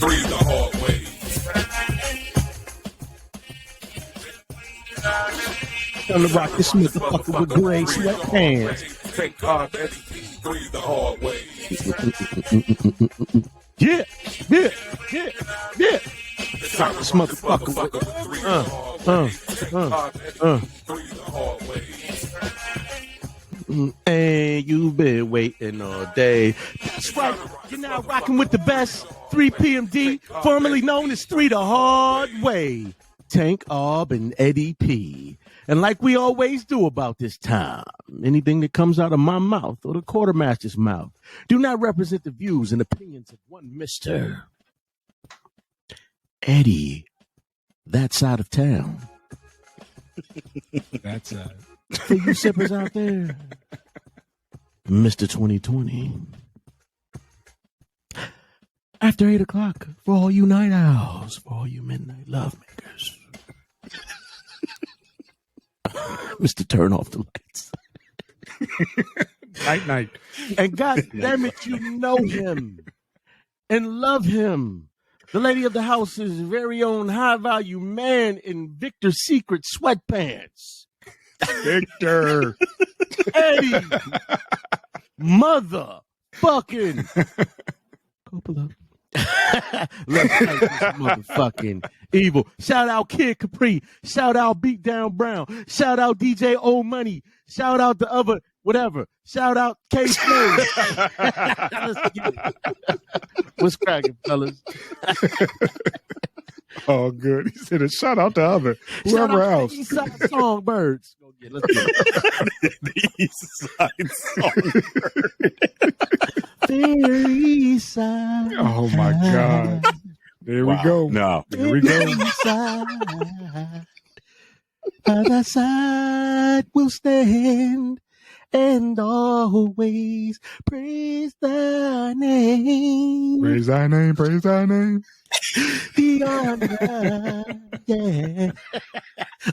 Breathe the hard way. Time to rock this motherfucker with gray sweatpants. Take off, breathe the hard way. Yeah. Rock this motherfucker with And you've been waiting all day. That's right. You're now rocking with the best 3 PMD, formerly known as 3 the Hard Way. Tank Arb and Eddie P. And like we always do about this time, anything that comes out of my mouth or the quartermaster's mouth do not represent the views and opinions of one Mr. Eddie, that side of town. That side. For you sippers out there, Mr. 2020. After 8 o'clock, for all you night owls, for all you midnight lovemakers. Mr. Turn off the lights. Night. And God damn it, you know him and love him. The lady of the house's very own high value man in Victor's Secret sweatpants. Victor. Eddie. Motherfucking Coppola. Let's take this motherfucking evil. Shout out Kid Capri. Shout out Beat Down Brown. Shout out DJ Old Money. Shout out the other whatever. Shout out K Snow. What's cracking, fellas? Oh, good. He said a shout out to other whoever else. East Side Songbirds. Let's get it. The East Side Songbirds. Very side. Oh my God. There we go. No. There we go. Side. Other side will stand and always praise thy name. Praise thy name. Praise thy name. The honor, yeah.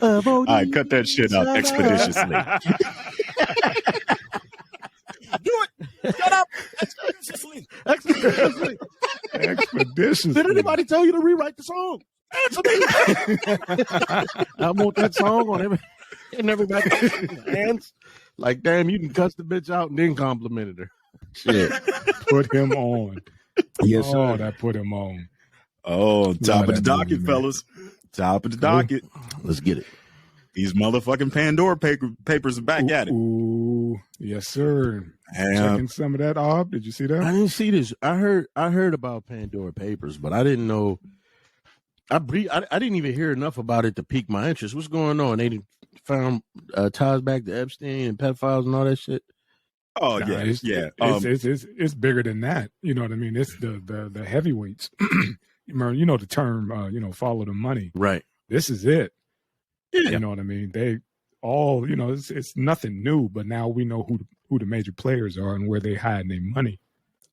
All right, cut that shit out expeditiously. Do it. Shut up. Expeditiously. Expeditiously. Did anybody tell you to rewrite the song? I want that song on everybody's hands. Like, damn, you can cuss the bitch out and then complimented her. Shit. Put him on. Yes, sir. Oh, that put him on. Oh, top of the docket, movie, fellas. Top of the docket. Let's get it. These motherfucking Pandora papers are back at it. Ooh, yes, sir. And, Checking some of that off. Did you see that? I didn't see this. I heard about Pandora Papers, but I didn't know. I didn't even hear enough about it to pique my interest. What's going on? They found ties back to Epstein and pedophiles and all that shit. oh, Nah, yeah. It's bigger than that. You know what I mean? It's the heavyweights. You know the term. Follow the money. Right. This is it. Yeah. You know what I mean? They all. It's nothing new. But now we know who the major players are and where they hiding their money.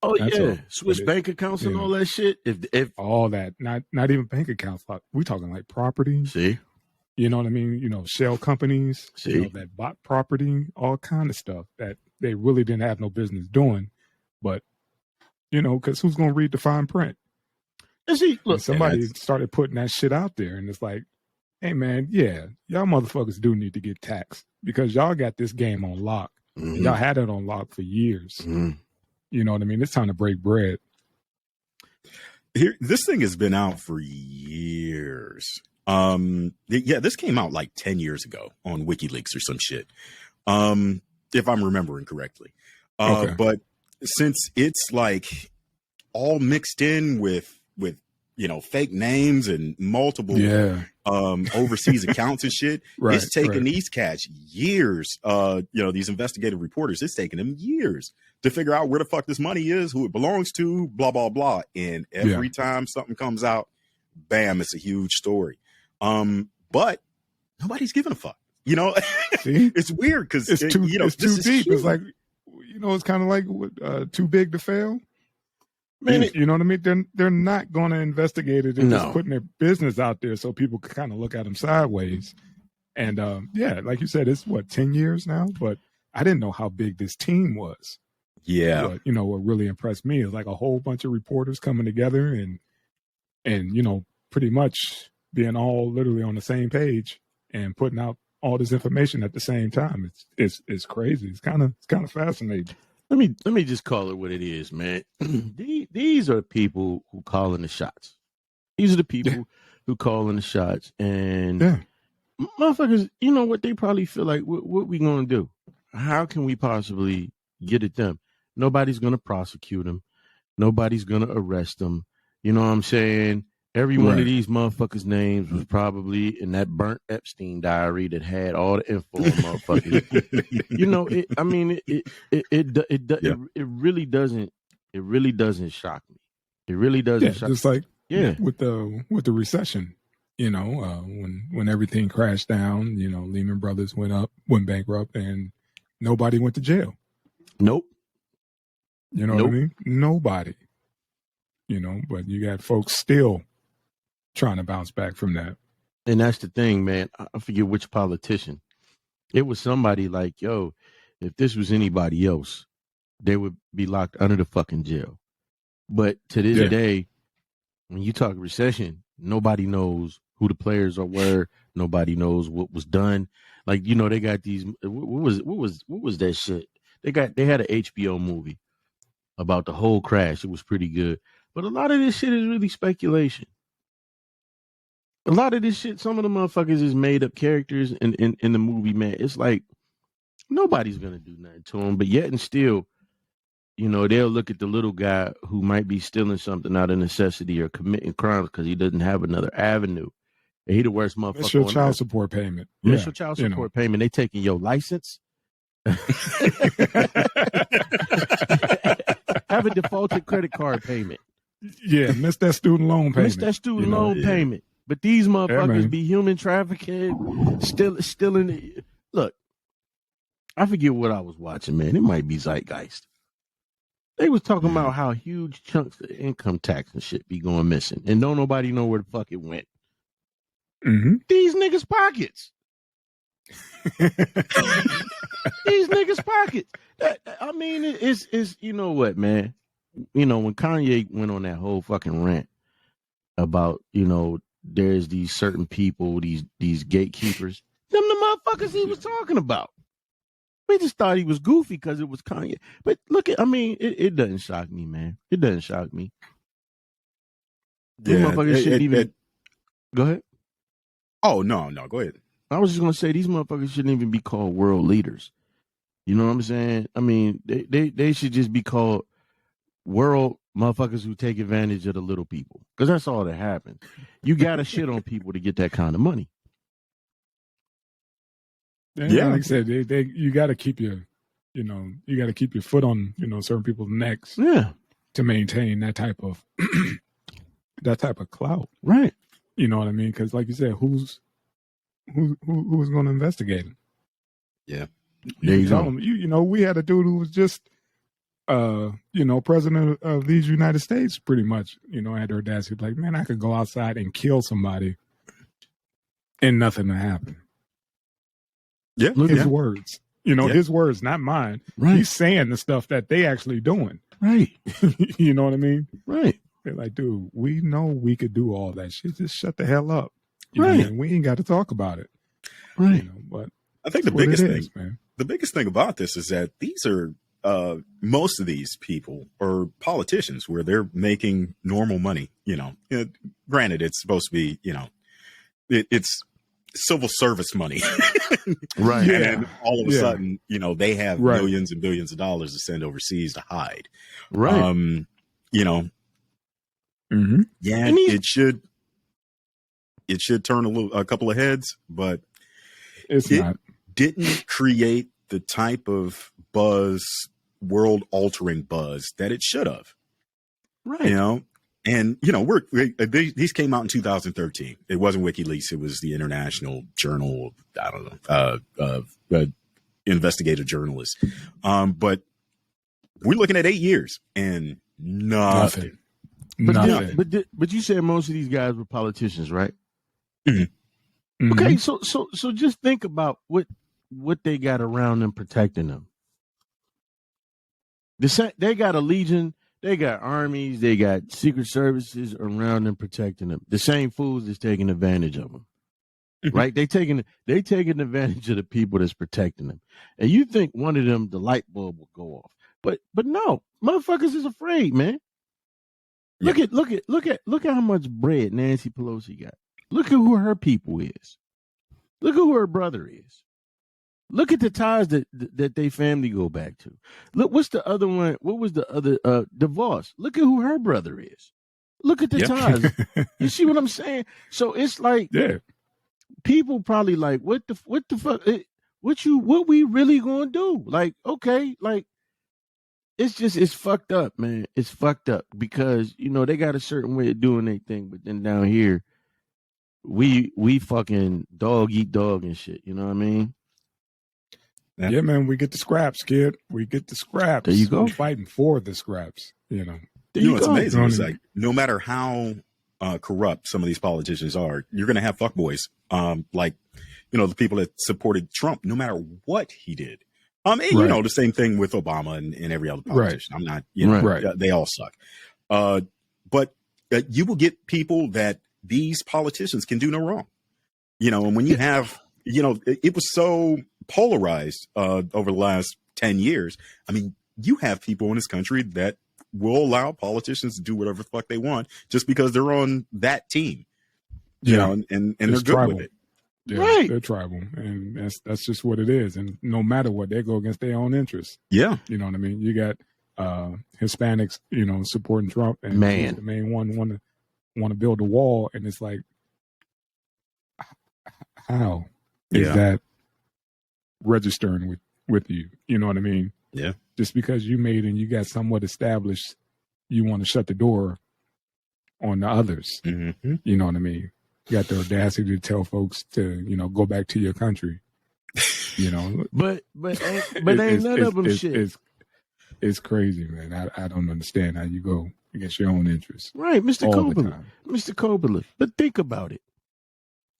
Oh, That's yeah. all. Swiss bank accounts and all that shit. If all that, not even bank accounts. Like, we talking like property. see. You know what I mean? Shell companies. See. That bought property, all kind of stuff that they really didn't have no business doing. But because who's gonna read the fine print? And see, look, And somebody started putting that shit out there, and it's like, hey man, yeah, y'all motherfuckers do need to get taxed because y'all got this game on lock. Mhm. Y'all had it on lock for years. Mhm. You know what I mean? It's time to break bread. This thing has been out for years. This came out like 10 years ago on WikiLeaks or some shit. If I'm remembering correctly. Okay. But since it's like all mixed in with fake names and multiple overseas accounts and shit, Right, it's taken right. these cats years. These investigative reporters, it's taken them years to figure out where the fuck this money is, who it belongs to, blah blah blah. And every time something comes out, bam, it's a huge story. But nobody's giving a fuck. See? It's weird because It's too this is deep. huge. It's like, it's kind of like too big to fail. Man, You know what I mean? They're not going to investigate it. They're No. just putting their business out there so people can kind of look at them sideways. And like you said, it's 10 years now, but I didn't know how big this team was. Yeah. But, what really impressed me is like a whole bunch of reporters coming together and and pretty much being all literally on the same page and putting out all this information at the same time. It's crazy. It's kind of fascinating. Let me just call it what it is, man. These are people who calling the shots. These are the people who calling the shots, and motherfuckers, you know what? They probably feel like, what we gonna do? How can we possibly get at them? Nobody's gonna prosecute them. Nobody's gonna arrest them. You know what I'm saying? Every one of these motherfuckers' names was probably in that burnt Epstein diary that had all the info on motherfuckers. It really doesn't shock me. It really doesn't shock me. Just like with the recession, when everything crashed down, Lehman Brothers went bankrupt, and nobody went to jail. Nope. You know what I mean? Nobody. But you got folks still trying to bounce back from that. And that's the thing, man. I forget which politician. It was somebody like, yo, if this was anybody else, they would be locked under the fucking jail. But to this day, when you talk recession, nobody knows who the players were. Nobody knows what was done. Like, they got these. What was that shit? They had an HBO movie about the whole crash. It was pretty good. But a lot of this shit is really speculation. A lot of this shit, some of the motherfuckers is made up characters in the movie, man. It's like nobody's gonna do nothing to them, but yet and still, they'll look at the little guy who might be stealing something out of necessity or committing crimes because he doesn't have another avenue. And he the worst motherfucker. It's your child support payment. It's your child support payment. They taking your license. Have a defaulted credit card payment. Yeah, miss that student loan payment. Payment. But these motherfuckers be human trafficking, still in the... Look, I forget what I was watching, man. It might be Zeitgeist. They was talking about how huge chunks of income tax and shit be going missing, and don't nobody know where the fuck it went. Mm-hmm. These niggas' pockets. These niggas' pockets. It's you know what, man? When Kanye went on that whole fucking rant about, there's these certain people, these gatekeepers, them the motherfuckers he was talking about. We just thought he was goofy because it was Kanye. But look at, it doesn't shock me, man. It doesn't shock me. These motherfuckers shouldn't even... Go ahead. Oh, no, go ahead. I was just going to say, these motherfuckers shouldn't even be called world leaders. You know what I'm saying? They should just be called world motherfuckers who take advantage of the little people. Because that's all that happens. You got to shit on people to get that kind of money. Yeah, like I said, you got to keep your foot on, certain people's necks. Yeah. To maintain that type of clout. Right. You know what I mean? Because like you said, who's going to investigate him? Yeah. There you go. We had a dude who was just, president of these United States, pretty much, had the audacity, like, man, I could go outside and kill somebody and nothing to happen. Yeah. His words, his words, not mine. Right. He's saying the stuff that they actually doing. Right. You know what I mean? Right. They're like, dude, we know we could do all that shit. Just shut the hell up. Right. We ain't got to talk about it. Right. But I think the biggest thing about this is that these are most of these people are politicians where they're making normal money. Granted, it's supposed to be, it's civil service money. Right. And then all of a sudden, they have millions and billions of dollars to send overseas to hide. Right. Mm-hmm. Yeah, it should turn a couple of heads, but it didn't create the type of buzz, world altering buzz that it should have. Right. And these came out in 2013. It wasn't WikiLeaks. It was the International Journal. I don't know, investigative journalists. But we're looking at 8 years and nothing. Nothing. But you said most of these guys were politicians, right? Mm-hmm. Okay, so just think about what they got around them protecting them. They got a legion They got armies, they got secret services around them protecting them. The same fools that's taking advantage of them. Right? They taking advantage of the people that's protecting them. And you think one of them, the light bulb will go off. But no, motherfuckers is afraid, man. Look at how much bread Nancy Pelosi got. Look at who her people is. Look at who her brother is. Look at the ties that they family go back to. Look, what's the other one? What was the other divorce? Look at who her brother is. Look at the ties. You see what I'm saying? So it's like people probably like, what the fuck? What we really gonna do? Like, okay, like it's fucked up, man. It's fucked up because they got a certain way of doing their thing, but then down here, we fucking dog eat dog and shit. You know what I mean? Yeah, man, we get the scraps, kid. We get the scraps. There you go. We're fighting for the scraps, It's amazing. It's like no matter how corrupt some of these politicians are, you're going to have fuckboys. Like, the people that supported Trump, no matter what he did. And, the same thing with Obama and every other politician. I'm not, they all suck. But you will get people that these politicians can do no wrong. And when you have, it was so polarized over the last 10 years. I mean, you have people in this country that will allow politicians to do whatever the fuck they want just because they're on that team, and they're good tribal. with it. Yeah, right. They're tribal, and that's just what it is. And no matter what, they go against their own interests. Yeah. You know what I mean? You got Hispanics, supporting Trump, and man, the main one want to build a wall, and it's like, how is that registering with you? You know what I mean? Yeah. Just because you made and you got somewhat established, you want to shut the door on the others. Mm-hmm. You know what I mean? You got the audacity to tell folks to, go back to your country. But ain't none of them shit. It's crazy, man. I don't understand how you go against your own interests. Right, Mr. Kobler. But think about it.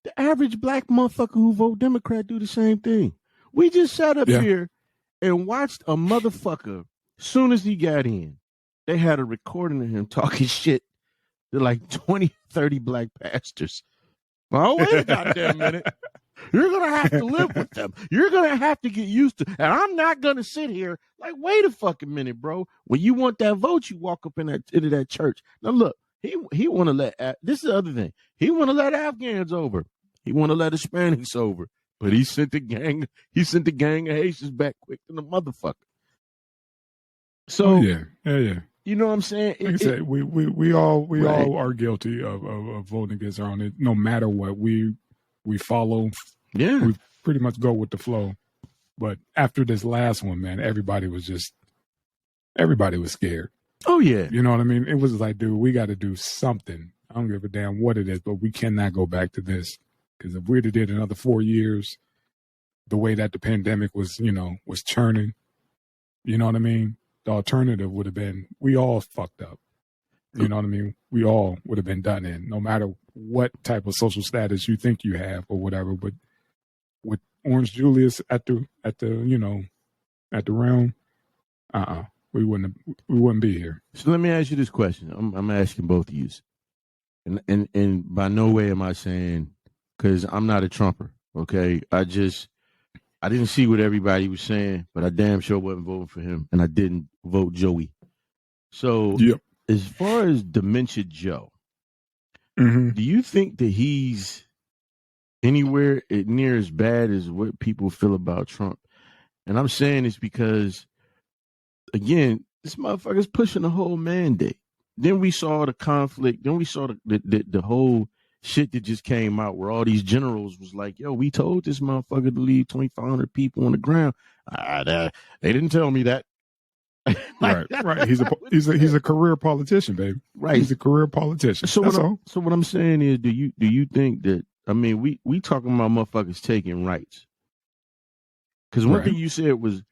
The average black motherfucker who vote Democrat do the same thing. We just sat up here and watched a motherfucker. Soon as he got in, they had a recording of him talking shit to like 20, 30 black pastors. Oh, wait a goddamn minute. You're going to have to live with them. You're going to have to get used to. And I'm not going to sit here like, wait a fucking minute, bro. When you want that vote, you walk up into that church. Now, look, he want to let, this is the other thing. He want to let Afghans over. He want to let Hispanics over. But he sent the gang of Haitians back quick than the motherfucker. So, yeah. You know what I'm saying? Like I said, we all are guilty of voting against our own. No matter what, we follow. Yeah, we pretty much go with the flow. But after this last one, man, everybody was scared. Oh yeah, you know what I mean? It was like, dude, we got to do something. I don't give a damn what it is, but we cannot go back to this, because if we'd have did another 4 years, the way that the pandemic was, was churning, you know what I mean? The alternative would have been, we all fucked up. You know what I mean? We all would have been done in, no matter what type of social status you think you have or whatever. But with Orange Julius at the realm, we wouldn't be here. So let me ask you this question. I'm asking both of you, and by no way am I saying, because I'm not a Trumper. Okay, I didn't see what everybody was saying, but I damn sure wasn't voting for him, and I didn't vote Joey. So, as far as Dementia Joe, do you think that he's anywhere near as bad as what people feel about Trump? And I'm saying this because, again, this motherfucker's pushing a whole mandate. Then we saw the conflict. Then we saw the whole shit that just came out where all these generals was like, yo, we told this motherfucker to leave 2,500 people on the ground. They didn't tell me that. Right. He's a career politician, baby. Right. He's a career politician. So what I'm saying is, do you think that, I mean, we talking about motherfuckers taking rights? Because one thing you said was,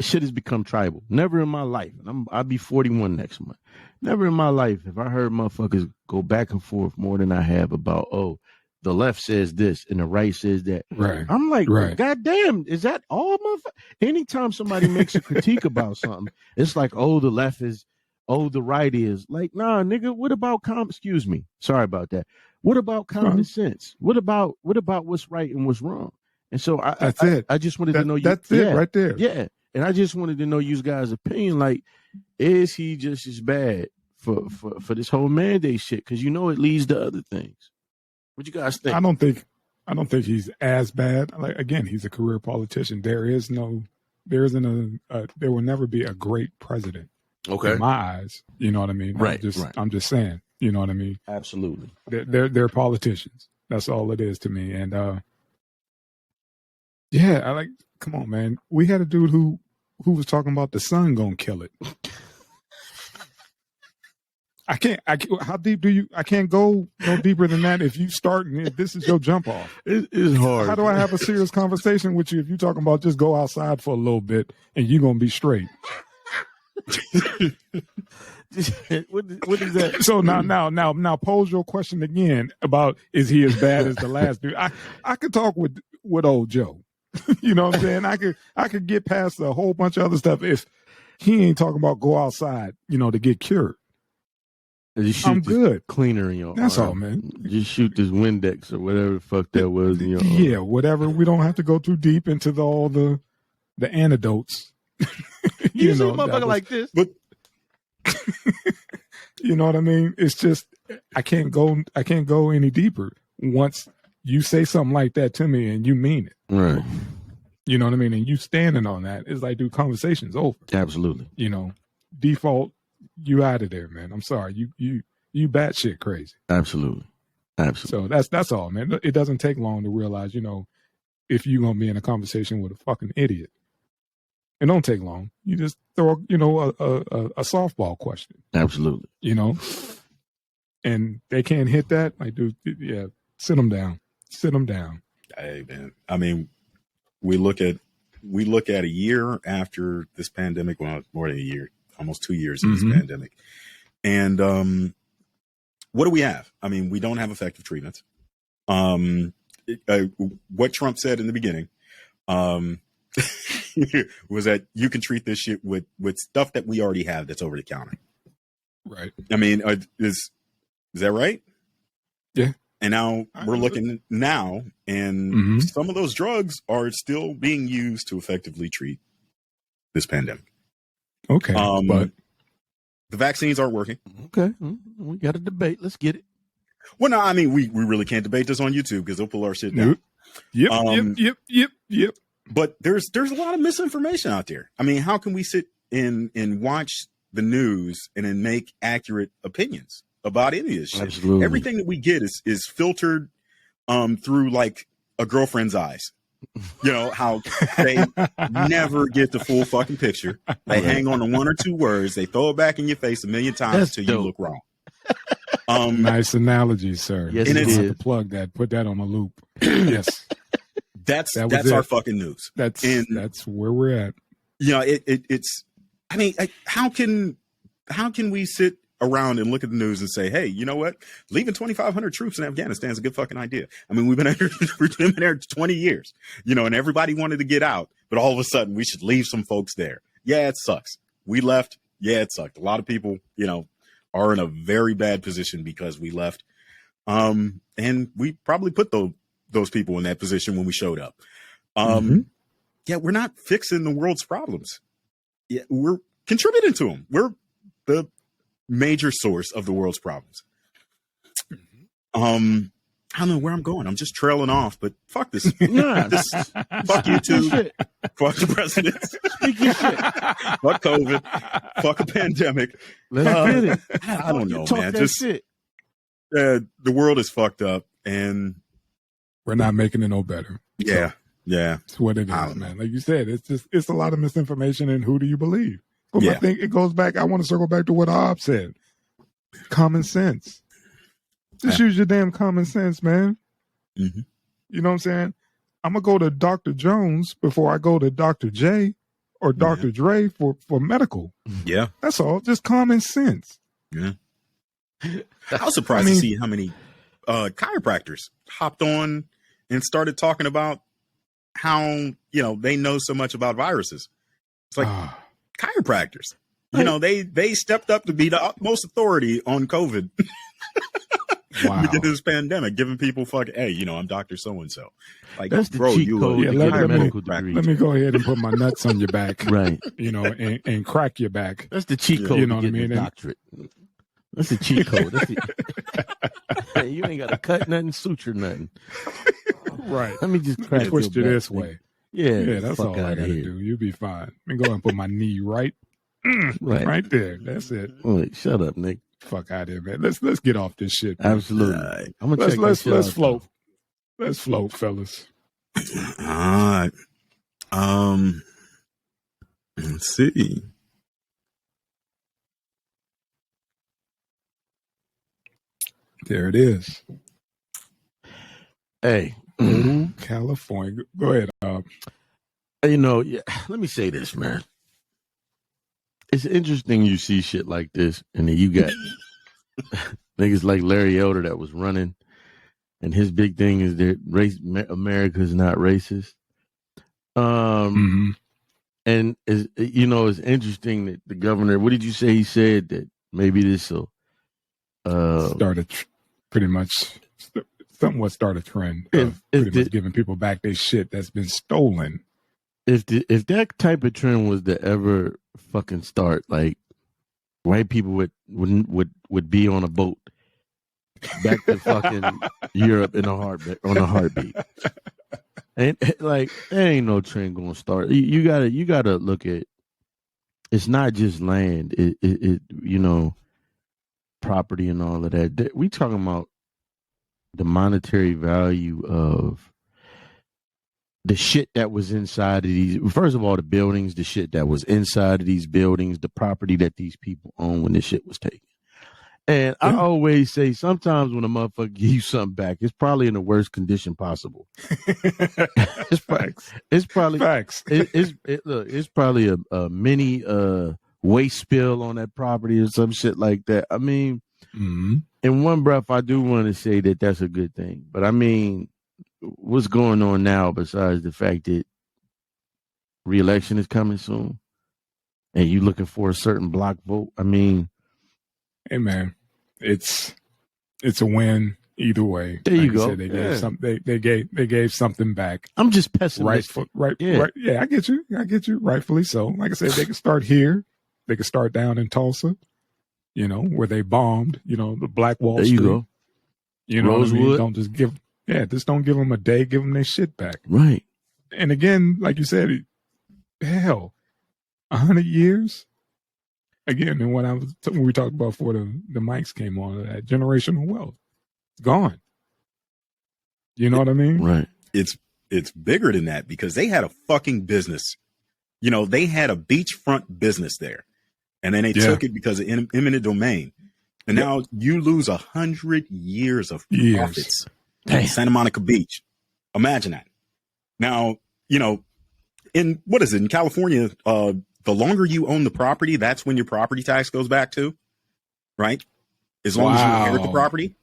shit has become tribal. Never in my life, and I'll be 41 next month. Never in my life have I heard motherfuckers go back and forth more than I have about, oh, the left says this and the right says that. Right. I'm like, God damn, is that all motherfuckers? Anytime somebody makes a critique about something, it's like, oh, the left is oh, the right is. Like, nah, nigga, what about excuse me. Sorry about that. What about common sense? What about what's right and what's wrong? And so That's it. I just wanted to know you. That's it right there. Yeah. And I just wanted to know you guys' opinion. Like, is he just as bad for this whole mandate shit? Because you know it leads to other things. What you guys think? I don't think he's as bad. Like, again, he's a career politician. There will never be a great president. Okay. In my eyes, you know what I mean? Right. I'm just saying, you know what I mean? Absolutely. They're politicians. That's all it is to me. And yeah, I like. Come on, man. We had a dude who was talking about the sun gonna kill it. How deep do you? I can't go no deeper than that. If you start, if this is your jump off, it's hard. How do I have a serious conversation with you if you're talking about just go outside for a little bit and you're gonna be straight? what is that? So now pose your question again about is he as bad as the last dude? I could talk with old Joe. You know what I'm saying? I could get past a whole bunch of other stuff if he ain't talking about go outside, you know, to get cured. I'm good. Cleaner in your That's arm. all, man. Just shoot this Windex or whatever the fuck that was in your arm. Yeah, whatever. We don't have to go too deep into all the antidotes. You see a motherfucker like this. But you know what I mean? It's just I can't go any deeper once you say something like that to me and you mean it. Right. You know what I mean? And you standing on that. It's like, dude, conversation's over. Absolutely. You know, default, you out of there, man. I'm sorry. You batshit crazy. Absolutely. So that's all, man. It doesn't take long to realize, you know, if you're gonna be in a conversation with a fucking idiot. It don't take long. You just throw, you know, a softball question. Absolutely. You know, and they can't hit that. Like, dude, yeah, sit them down. Sit them down. Hey, man. I mean, we look at a year after this pandemic. Well, more than a year, almost 2 years of this pandemic. And what do we have? I mean, we don't have effective treatments. What Trump said in the beginning was that you can treat this shit with stuff that we already have that's over the counter. Right. I mean, is that right? Yeah. And now we're looking now, and some of those drugs are still being used to effectively treat this pandemic. Okay. But the vaccines aren't working. Okay. We got a debate. Let's get it. Well, no, I mean, we really can't debate this on YouTube because they'll pull our shit down. Yep. But there's a lot of misinformation out there. I mean, how can we sit and watch the news and then make accurate opinions about any of this shit? Absolutely. Everything that we get is filtered through like a girlfriend's eyes. You know, how they never get the full fucking picture. They hang on to one or two words. They throw it back in your face a million times until you look wrong. Nice analogy, sir. Yes, and it it's is. to plug that. Put that on a loop. Yes. That's it. our fucking news. That's where we're at. You know, it's. I mean, how can we sit around and look at the news and say, hey, you know what? Leaving 2,500 troops in Afghanistan is a good fucking idea. I mean, we've been there 20 years, you know, and everybody wanted to get out, but all of a sudden we should leave some folks there. Yeah, it sucks. We left. Yeah, it sucked. A lot of people, you know, are in a very bad position because we left. And we probably put those people in that position when we showed up. Yeah, we're not fixing the world's problems. Yeah, we're contributing to them. We're the major source of the world's problems. I don't know where I'm going. I'm just trailing off, but fuck this. Fuck YouTube. Fuck the president. Fuck COVID. Fuck a pandemic. Let's get it. I don't know, Talk man. that Just shit. the world is fucked up, and We're not making it no better. yeah. It's what it is, man. Like you said, it's a lot of misinformation, and who do you believe? But I think it goes back. I want to circle back to what Ob said. Common sense. Just use your damn common sense, man. You know what I'm saying? I'm gonna go to Dr. Jones before I go to Dr. J or Dr. Dre for medical. Yeah. That's all. Just common sense. Yeah. I was surprised to see how many chiropractors hopped on and started talking about how, you know, they know so much about viruses. It's like chiropractors. You know, they stepped up to be the utmost authority on COVID. Wow. Because of this pandemic, giving people fucking, hey, you know, I'm Dr. So-and-so. Like, That's the bro, cheat you code Yeah, to let- get a let me- medical degree. Let me go ahead and put my nuts on your back, Right. you know, and crack your back. That's the cheat Yeah. code You know to what I get mean? a doctorate. That's the cheat code. That's the, you ain't got to cut nothing, suture nothing. Right. Let me just crack Twist your you back, this nigga. way. Yeah, Yeah, that's fuck all I outta gotta here. do. You'll be fine. Let me go ahead and put my knee right Right. there. That's it. Wait, shut up, Nick. Fuck out of here, man. Let's get off this shit. Man. Absolutely. Right. I'm gonna Let's check let's that shit let's out, float. Let's float, fellas. All right. Let's see. There it is. though. Hey, Ooh, California. Go ahead. you know, yeah, let me say this, man. It's interesting you see shit like this, and then you got niggas like Larry Elder that was running, and his big thing is that America is not racist. Mhm. And is you know, it's interesting that the governor. What did you say? He said that maybe this will. Started pretty much somewhat start a trend of pretty much giving people back their shit that's been stolen. If that type of trend was to ever fucking start, like white people would be on a boat back to fucking Europe on a heartbeat. And like there ain't no trend gonna start. You gotta look at. It's not just land. It you know, property and all of that. We talking about the monetary value of the shit that was inside of these. First of all, the buildings, the shit that was inside of these buildings, the property that these people own when this shit was taken. And I always say, sometimes when a motherfucker gives you something back, it's probably in the worst condition possible. It's probably Facts. it's probably a mini waste spill on that property or some shit like that. I mean, Mhm. in one breath, I do want to say that that's a good thing. But I mean, what's going on now besides the fact that re-election is coming soon and you looking for a certain block vote? I mean, Hey man, it's a win either way. There you Like go. said, they Yeah. gave something. They gave something back. I'm just pessimistic. Right. Yeah. Right. Yeah, I get you. Rightfully so. Like I said, they can start here. They can start down in Tulsa. You know, where they bombed. You know, the Black Wall There Street. you go. You know what I mean? Rosewood. Don't just give. Yeah, just don't give them a day. Give them their shit back. Right. And again, like you said, hell, 100 years. Again, and when we talked about before the mics came on, that generational wealth, gone. You know what I mean? Right. It's bigger than that because they had a fucking business. You know, they had a beachfront business there. And then they took it because of eminent domain. And now you lose 100 years of profits Damn. in Santa Monica Beach. Imagine that. Now, you know, in California, the longer you own the property, that's when your property tax goes back to, right? As long as you inherit the property.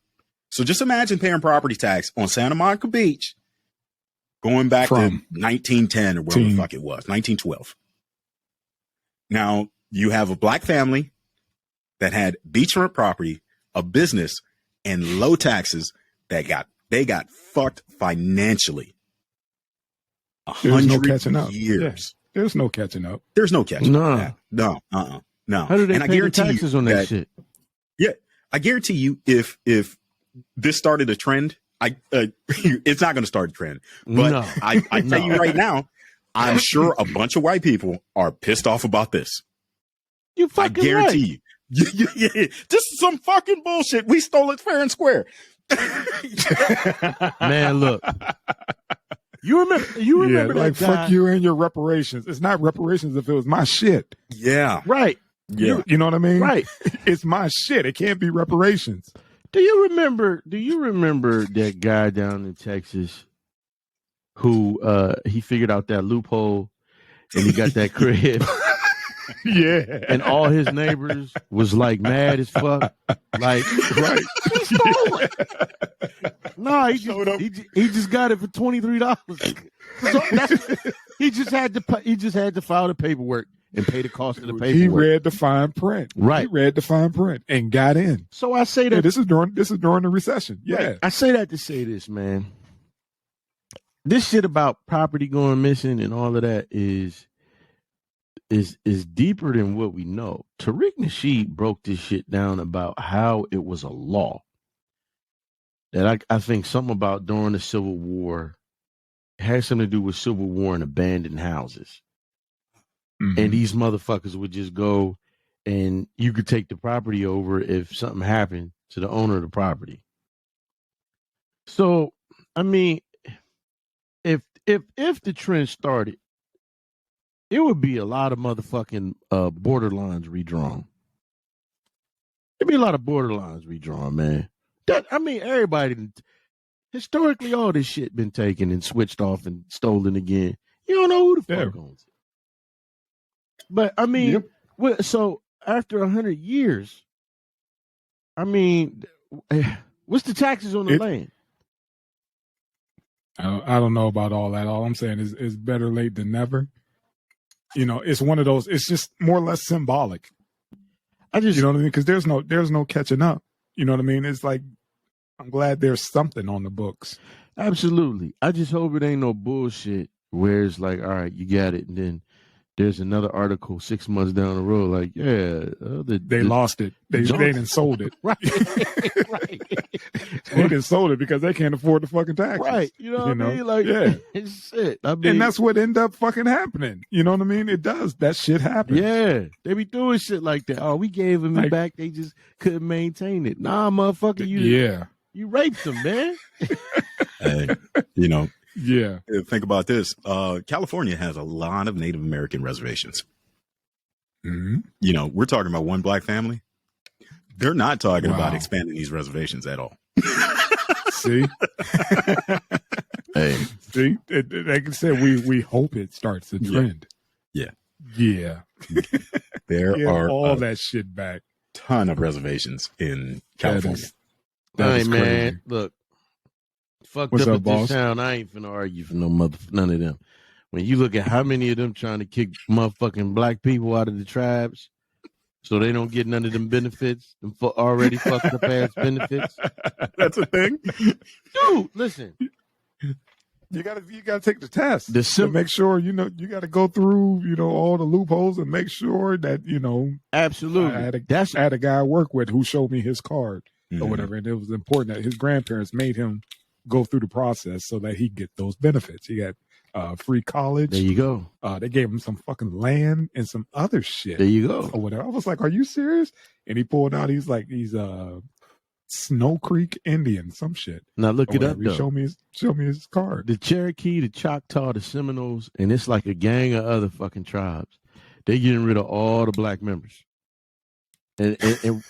So just imagine paying property tax on Santa Monica Beach going back to 1910 or whatever the fuck it was, 1912. Now, you have a black family that had beachfront property, a business, and low taxes that they got fucked financially. There's no catching up. Years. Yeah. There's no catching up. There's no catching No. up. No. No. How do they And I pay the guarantee taxes you on that shit? Yeah, I guarantee you, if this started a trend, it's not going to start a trend. But No. I tell you right now, I'm sure a bunch of white people are pissed off about this. You I fucking guarantee you. Yeah. This is some fucking bullshit. We stole it fair and square. right. Man, look. You remember that like guy? fuck you and your reparations. It's not reparations if it was my shit. Yeah. Right. Yeah. You know what I mean? Right. It's my shit. It can't be reparations. Do you remember that guy down in Texas who he figured out that loophole and he got that crib Yeah. and all his neighbors was like mad as fuck. Like, Right. he stole it. No, he just got it for $23. So he just had to file the paperwork and pay the cost of the paperwork. He read the fine print. Right. He read the fine print and got in. So I say that this is during the recession. Yeah. Right. I say that to say this, man. This shit about property going missing and all of that is deeper than what we know. Tariq Nasheed broke this shit down about how it was a law. That I think something about during the Civil War had something to do with Civil War and abandoned houses. Mm-hmm. And these motherfuckers would just go and you could take the property over if something happened to the owner of the property. So, I mean, if the trend started, it would be a lot of motherfucking borderlines redrawn. There'd be a lot of borderlines redrawn, man. Everybody, historically, all this shit been taken and switched off and stolen again. You don't know who the fuck owns it. But I mean, so after 100 years, I mean, what's the taxes on the land? I don't know about all that. All I'm saying is it's better late than never. You know, it's one of those. It's just more or less symbolic. You know what I mean? Because there's no catching up. You know what I mean? It's like I'm glad there's something on the books. Absolutely. I just hope it ain't no bullshit where it's like, all right, you got it, and then there's another article 6 months down the road, like, they lost it. They done sold it. Right. Right. They done sold it because they can't afford the fucking taxes. Right. You know what I mean? Like, it's shit. I mean, and that's what ended up fucking happening. You know what I mean? It does. That shit happens. Yeah. They be doing shit like that. Oh, we gave them it back. They just couldn't maintain it. Nah, motherfucker, you raped them, man. Hey, you know. Yeah. Think about this. California has a lot of Native American reservations. Mm-hmm. You know, we're talking about one black family. They're not talking about expanding these reservations at all. See? Hey. See? Like I said, we hope it starts a trend. Yeah. Yeah. There are all that shit back. Ton of reservations in California. That is man, look. Fucked What's up up, at boss? this town. I ain't finna argue for none of them. When you look at how many of them trying to kick motherfucking black people out of the tribes so they don't get none of them benefits, them already fucked up ass benefits. That's a thing. Dude, listen. You gotta take the test to make sure you gotta go through all the loopholes and make sure that absolutely. I had a guy I work with who showed me his card Mm-hmm. or whatever, and it was important that his grandparents made him go through the process so that he get those benefits. He got free college. There you go. They gave him some fucking land and some other shit. There you go. Or whatever. I was like, "Are you serious?" And he pulled out. He's Snow Creek Indian, some shit. Now look it up. He showed me his card. The Cherokee, the Choctaw, the Seminoles, and it's like a gang of other fucking tribes. They getting rid of all the black members. And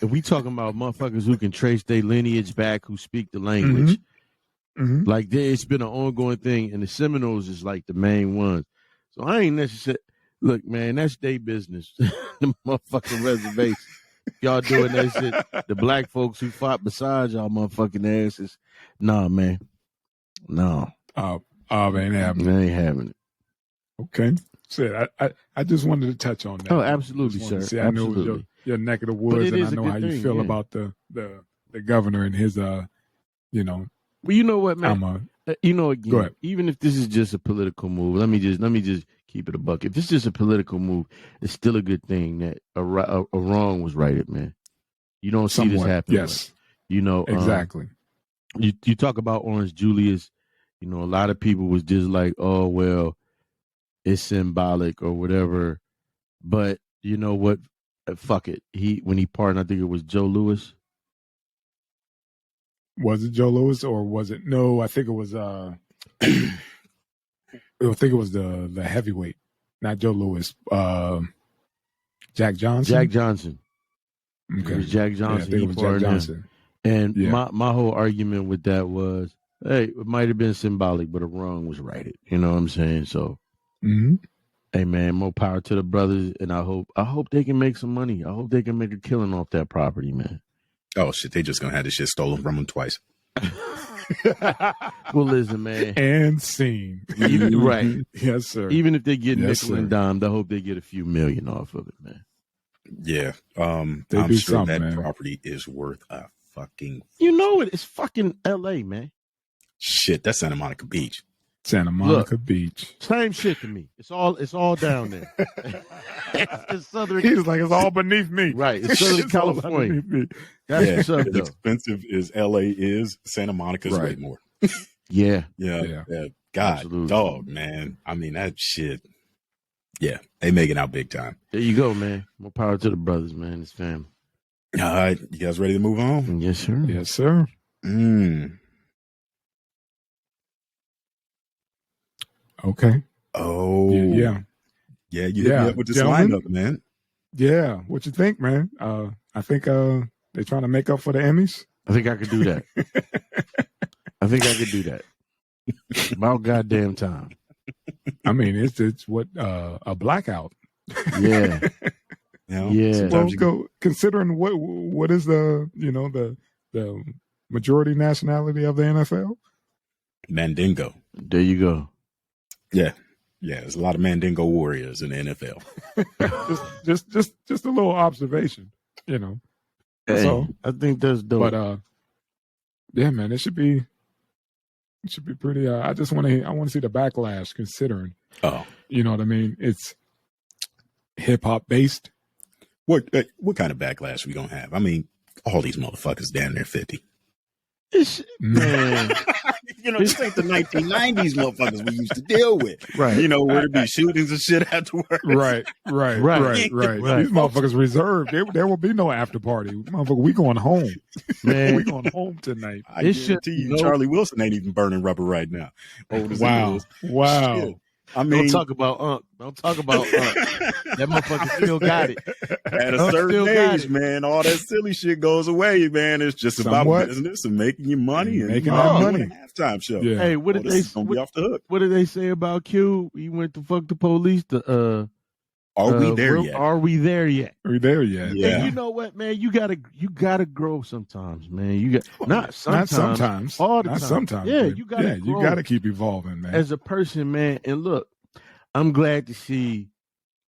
we talking about motherfuckers who can trace their lineage back, who speak the language. Mm-hmm. Like it's been an ongoing thing, and the Seminoles is like the main ones. So I ain't necessarily look, man. That's their business. The motherfucking reservation. Y'all doing that shit. The black folks who fought beside y'all motherfucking asses. Nah, man. No. Man, ain't happening. They ain't having it. Okay. So I just wanted to touch on that. Oh, absolutely, sir. See, I know it was your neck of the woods, and I know how you feel about the governor and his Well, you know what, man? Again, go ahead. Even if this is just a political move, let me just keep it a buck. If this is just a political move, it's still a good thing that a wrong was righted, man. You don't see this happen. Yes. Exactly. You talk about Orange Julius, a lot of people was just like, oh, well, it's symbolic or whatever. But you know what? Fuck it. When he pardoned, I think it was Joe Louis. Was it Joe Louis or was it? No, I think it was. I think it was the heavyweight, not Joe Louis. Jack Johnson. Jack Johnson. Okay. It was Jack Johnson. Yeah, I think it was Jack Johnson. And my whole argument with that was, hey, it might have been symbolic, but a wrong was righted. You know what I'm saying? So, hey man, more power to the brothers, and I hope they can make some money. I hope they can make a killing off that property, man. Oh shit, they just gonna have this shit stolen from them twice. Well, listen, man. And scene. Right. Yes, sir. Even if they get Yes, nickel and sir. dimed, I hope they get a few million off of it, man. Yeah. They I'm do sure something, that man. property is worth a fucking You know it. It's fucking L.A., man. shit. That's Santa Monica Beach. Santa Monica Beach. Same shit to me. It's all down there. It's Southern, He was like, it's all beneath me. right? It's Southern It's all California. underneath me. That's Yeah, what's up, as though. expensive as LA is, Santa Monica's way Right. more. Yeah, Yeah. God, Absolutely. dog, man. I mean, that shit. Yeah, they making out big time. there you go, man. More power to the brothers, man. It's family. All right, you guys ready to move on? Yes, sir. Yes, sir. Okay. Oh, Yeah. yeah. You hit me up with this Gentlemen. lineup, man. Yeah. What you think, man? I think they're trying to make up for the Emmys. I think I could do that. I think I could do that. About goddamn time. I mean, it's what a blackout. Yeah. You know, Yeah. Well, sometimes you go considering what is the the majority nationality of the NFL? Mandingo. There you go. Yeah, there's a lot of Mandingo warriors in the NFL. just a little observation, you know. Hey, So, I think that's dope. but yeah, man, it should be pretty. I want to see the backlash, considering, Oh, you know what I mean. It's hip hop based. what kind of backlash we gonna have? I mean, all these motherfuckers down there 50. It's, man, You know, this ain't the 1990s motherfuckers we used to deal with. right. You know, where there be shootings and shit afterwards. Right. Right. These motherfuckers reserved. There will be no after party. Motherfucker, we going home. Man. We going home tonight. I It should guarantee you, go- Charlie Wilson ain't even burning rubber right now. Old as he Wow. is. Wow. Shit. I Don't mean, talk about Unc. Don't talk about Unc. That motherfucker still got it. at a Unc certain still got age, it. man, all that silly shit goes away, man. It's just Somewhat. about business and making your money and Making that doing money. a halftime show. Yeah. Hey, what Oh, did this is gonna be off the hook. what did they say about Q? He went to fuck the police. Are we there yet? Are we there yet? Are we there yet? Yeah. And you know what, man? You gotta grow sometimes, man. You got not sometimes, Not sometimes. all the Not time. sometimes. Yeah, but you gotta you grow. gotta keep evolving, man. As a person, man. And look, I'm glad to see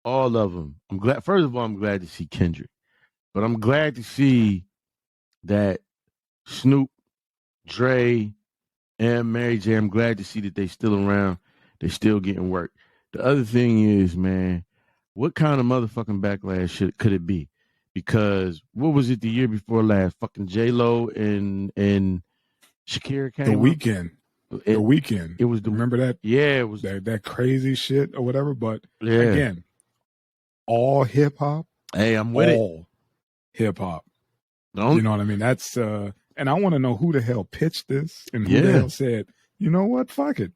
all of them. First of all, I'm glad to see Kendrick, but I'm glad to see that Snoop, Dre, and Mary J. I'm glad to see that they still around. They still getting work. The other thing is, man, what kind of motherfucking backlash could it be? Because what was it the year before last? Fucking J-Lo and Shakira came. The out? weekend. It, The weekend. it was the Remember that yeah. It was that crazy shit or whatever. But yeah. again, all hip hop. Hey, I'm with it. All hip hop. Don't You know what I mean? That's and I want to know who the hell pitched this and who the Yeah. hell said, you know what? Fuck it.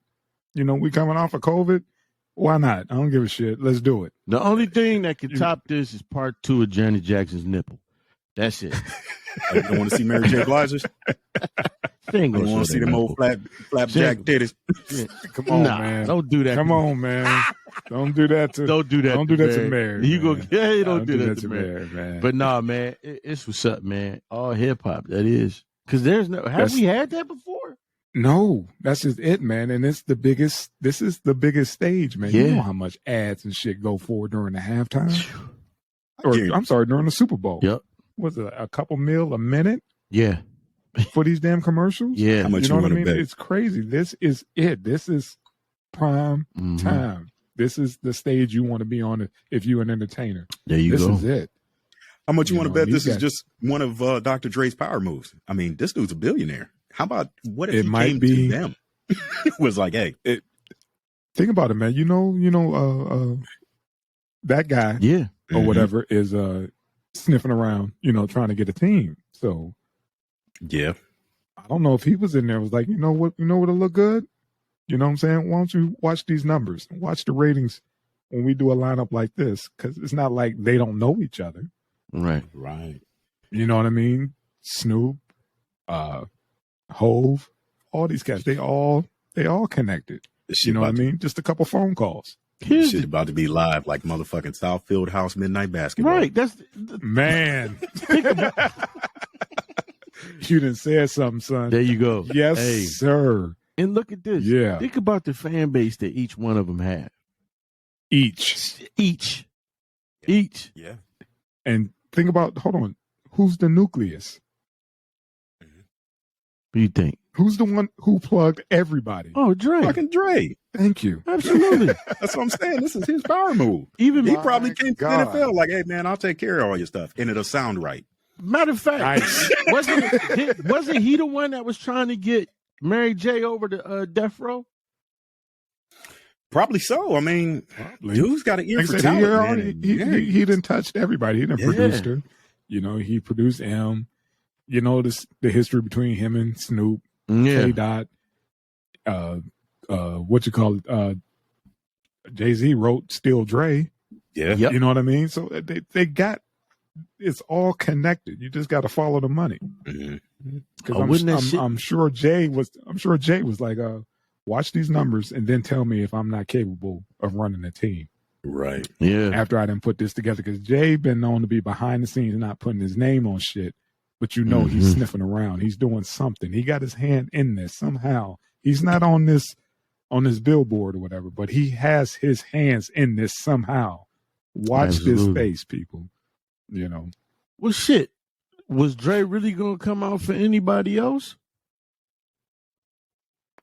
You know, we coming off of COVID. Why not? I don't give a shit. Let's do it. The only thing that can top this is part 2 of Janet Jackson's nipple. That's it. You don't want to see Mary J. Blige's? They ain't You gonna want to show see that them old nipple. flapjack titties? Come on, Nah, man. don't do that. Come on, man. Don't do that to. Don't do that. Don't do that to Mary. You go. man. Yeah, don't do that to Mary. Mary, man. But nah, man, it's what's up, man. All hip hop. That is because there's no. Have That's- we had that before? no, that's just it, man. And it's the biggest. This is the biggest stage, man. You Yeah. know how much ads and shit go for during the halftime, or Yeah. I'm sorry, during the Super Bowl. Yep. Was it a couple mil a minute Yeah. for these damn commercials? Yeah. How much You know what I want to mean? bet? It's crazy. This is it. This is prime Mhm. time. This is the stage you want to be on if you're an entertainer. There you This go. is it. How much you You want to know, bet this these is guys- just one of Dr. Dre's power moves? I mean, this dude's a billionaire. How about what if It he might came be- to them? It was like, hey, Think about it, man. That guy Yeah. or whatever is sniffing around, trying to get a team. So yeah, I don't know if he was in there. Was like, what'll look good? You know what I'm saying? Why don't you watch these numbers and watch the ratings when we do a lineup like this? Because it's not like they don't know each other. Right. right. You know what I mean? Snoop, Hove, all these guys, they all connected. This shit You know what I about to- mean? Just a couple phone calls. This Here's shit the, about to be live like motherfucking Southfield House Midnight Basketball. right. That's Man. You done said something, son. There you go. Yes, Hey. sir. And look at this. Yeah. Think about the fan base that each one of them have. Each. Yeah. And think about, hold on, who's the nucleus? What do you think? Who's the one who plugged everybody? Oh, Dre. Fucking Dre. Thank you. Absolutely. That's what I'm saying. This is his power move. Even He My probably came to the God. NFL like, hey, man, I'll take care of all your stuff. And it'll sound right. matter of fact, Nice. wasn't he the one that was trying to get Mary J over to Death Row? Probably so. I mean, dude's got an ear Like I for said, talent, he man. already, And, he, yeah, he done touched everybody. He done Yeah. produced her. You know, he produced M. You know, the history between him and Snoop, Yeah. K-Dot, what you call it? Jay-Z wrote Still Dre. yeah. Yep. You know what I mean? So they got, it's all connected. You just got to follow the money. Mhm. Oh, wouldn't that shit- I'm sure Jay was like, watch these numbers and then tell me if I'm not capable of running a team Right. Yeah. after I didn't put this together. Because Jay been known to be behind the scenes and not putting his name on shit, but you know he's Mhm. sniffing around. He's doing something. He got his hand in this somehow. He's not on this billboard or whatever, but he has his hands in this somehow. Watch Absolutely. this space, people. You know, Well, shit. Was Dre really gonna come out for anybody else?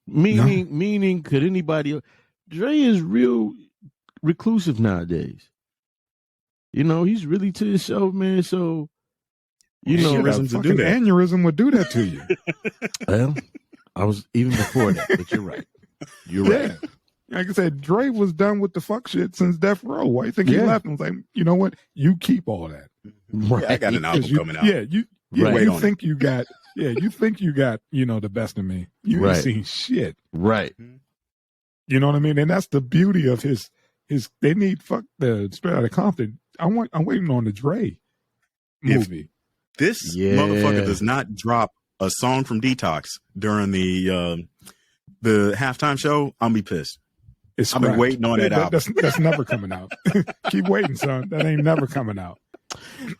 Meaning, could anybody? Dre is real reclusive nowadays. You know, he's really to himself, man. So, you Yeah, know, sure. a Reasons to fucking do that. aneurysm would do that to you. well, I was even before that, but you're right. You're right. Yeah. Like I said, Dre was done with the fuck shit since Death Row. Why you think he Yeah. left? And was like, you know what? You keep all that. Right. Yeah, I got an 'Cause album you, coming out. Yeah, you Right. you think you got the best of me. You Right. ain't seen shit. Right. You know what I mean? And that's the beauty of his they need fuck the Straight Outta Compton. I'm waiting on the Dre movie. This Yeah. motherfucker does not drop a song from Detox during the halftime show. I'll be pissed. It's I've been scrapped. waiting on that album. That's never coming out. Keep waiting, son. That ain't never coming out.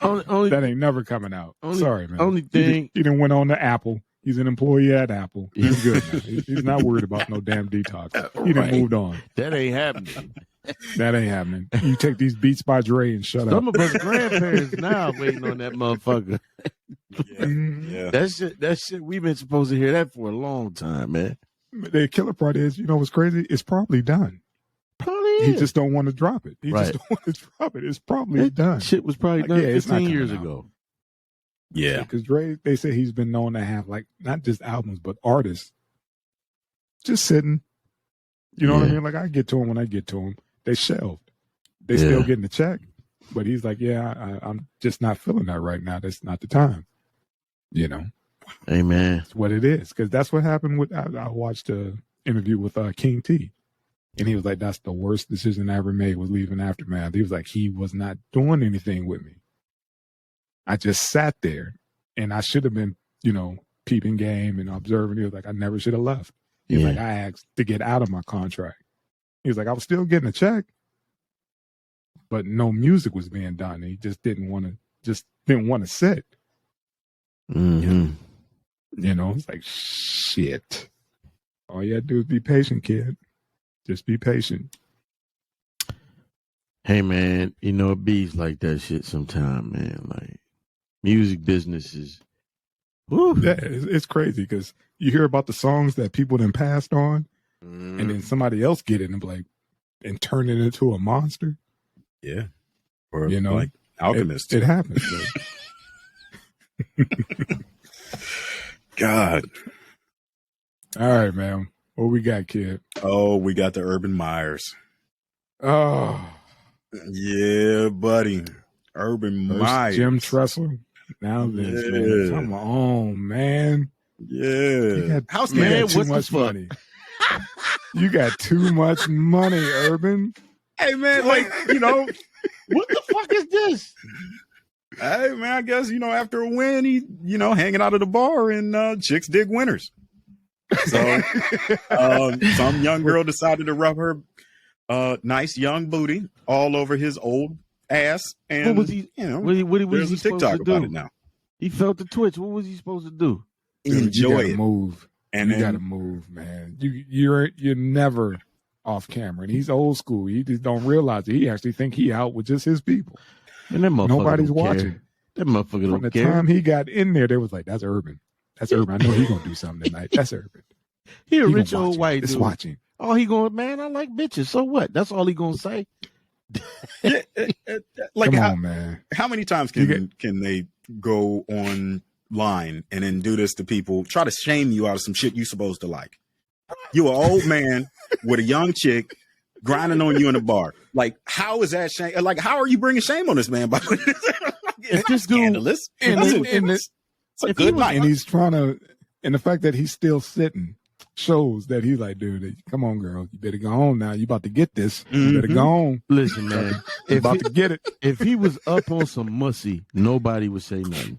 Only, That ain't never coming out. Only- Sorry, man. only thing- he done went on to Apple. He's an employee at Apple. He's good now. He's not worried about no damn Detox. He done Right. moved on. that ain't happening. That ain't happening. You take these beats by Dre and shut Some up. of us grandparents now waiting on that motherfucker. Mhm. Yeah. That shit, we've been supposed to hear that for a long time, man. The killer part is, you know what's crazy? It's probably done. Probably He is. just don't want to drop it. He Right. just don't want to drop it. It's probably That done. shit was probably Like, done yeah, it's not 15 years coming out. ago. Yeah. Because Dre, they say he's been known to have like not just albums, but artists just sitting. You know what I Yeah. mean? Like I get to him when I get to him. They shelved. They Yeah. still getting the check, but he's like, yeah, I'm just not feeling that right now. That's not the time. You know, Hey, man. it's what it is. Because that's what happened with. I watched a interview with King T, and he was like, "That's the worst decision I ever made was leaving Aftermath." He was like, he was not doing anything with me. I just sat there, and I should have been, you know, peeping game and observing. He was like, I never should have left. He's Yeah. like, I asked to get out of my contract. He was like, I was still getting a check, but no music was being done. He just didn't want to sit. Mhm. You know, it's like shit. All you had to do is be patient, kid. Just be patient. Hey, man, you know, it bees like that shit sometime, man. Like, music business is, whew. Yeah, it's crazy because you hear about the songs that people then passed on, and then somebody else get it and be like, and turn it into a monster. Yeah. Or You know, like Alchemist. It happens. God. All right, man. What we got, kid? Oh, we got the Urban Myers. Oh, Yeah, buddy. Urban first Myers. Jim Tressler. Now this, Yeah. man. Come on, man. Yeah. You got, House you man, got too what the much fuck? money. You got too much money, Urban. Hey, man, like, you know, What the fuck is this? hey, man, I guess, you know, after a win, he, you know, hanging out at a bar and chicks dig winners. So some young girl decided to rub her nice young booty all over his old ass. And, What was he? you know, What was there's he a supposed TikTok to about do? it now. He felt the twitch. What was he supposed to do? Dude, you Enjoy gotta it. move. And You then, gotta move, man. You're never off camera, and he's old school. He just don't realize it. He actually think he out with just his people. And that motherfucker Nobody's don't care. watching. That motherfucker From don't the care. time he got in there, they was like, "That's Urban. That's Urban. I know he's gonna do something tonight. That's Urban. He a He rich gonna watch old it. white It's dude. watching." Oh, he going, man, I like bitches. So what? That's all he gonna say. like, Come how, on, man. how many times You can they go online and then do this to people, try to shame you out of some shit you supposed to like? You an old man with a young chick grinding on you in a bar. Like, how is that shame? Like, how are you bringing shame on this man? By If this dude- scandalous. And That's it- and it- it's a if he good was- night. And he's trying to, and the fact that he's still sitting shows that he's like, dude, come on, girl, you better go home now. You about to get this. You better Mhm. go home. Listen, man. You If about he, to get it. if he was up on some mussy, nobody would say nothing.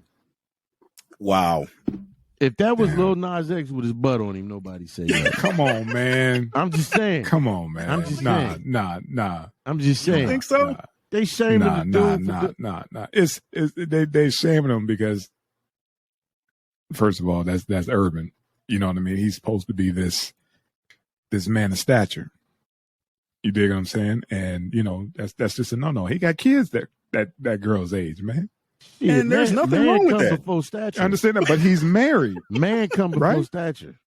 Wow. If that was Damn. Lil Nas X with his butt on him, nobody say nothing. Come on, man. I'm just saying. Come on, man. I'm just nah, saying. nah. I'm just You saying. think so? Nah, They shaming nah, the nah, dude. for nah, nah. It's they shaming him because, first of all, that's Urban. You know what I mean? He's supposed to be this man of stature. You dig what I'm saying? And you know that's just a no. He got kids that girl's age, man. Shit, And there's nothing wrong with come that. Before stature. I understand that, but he's married. Man come before Right? stature.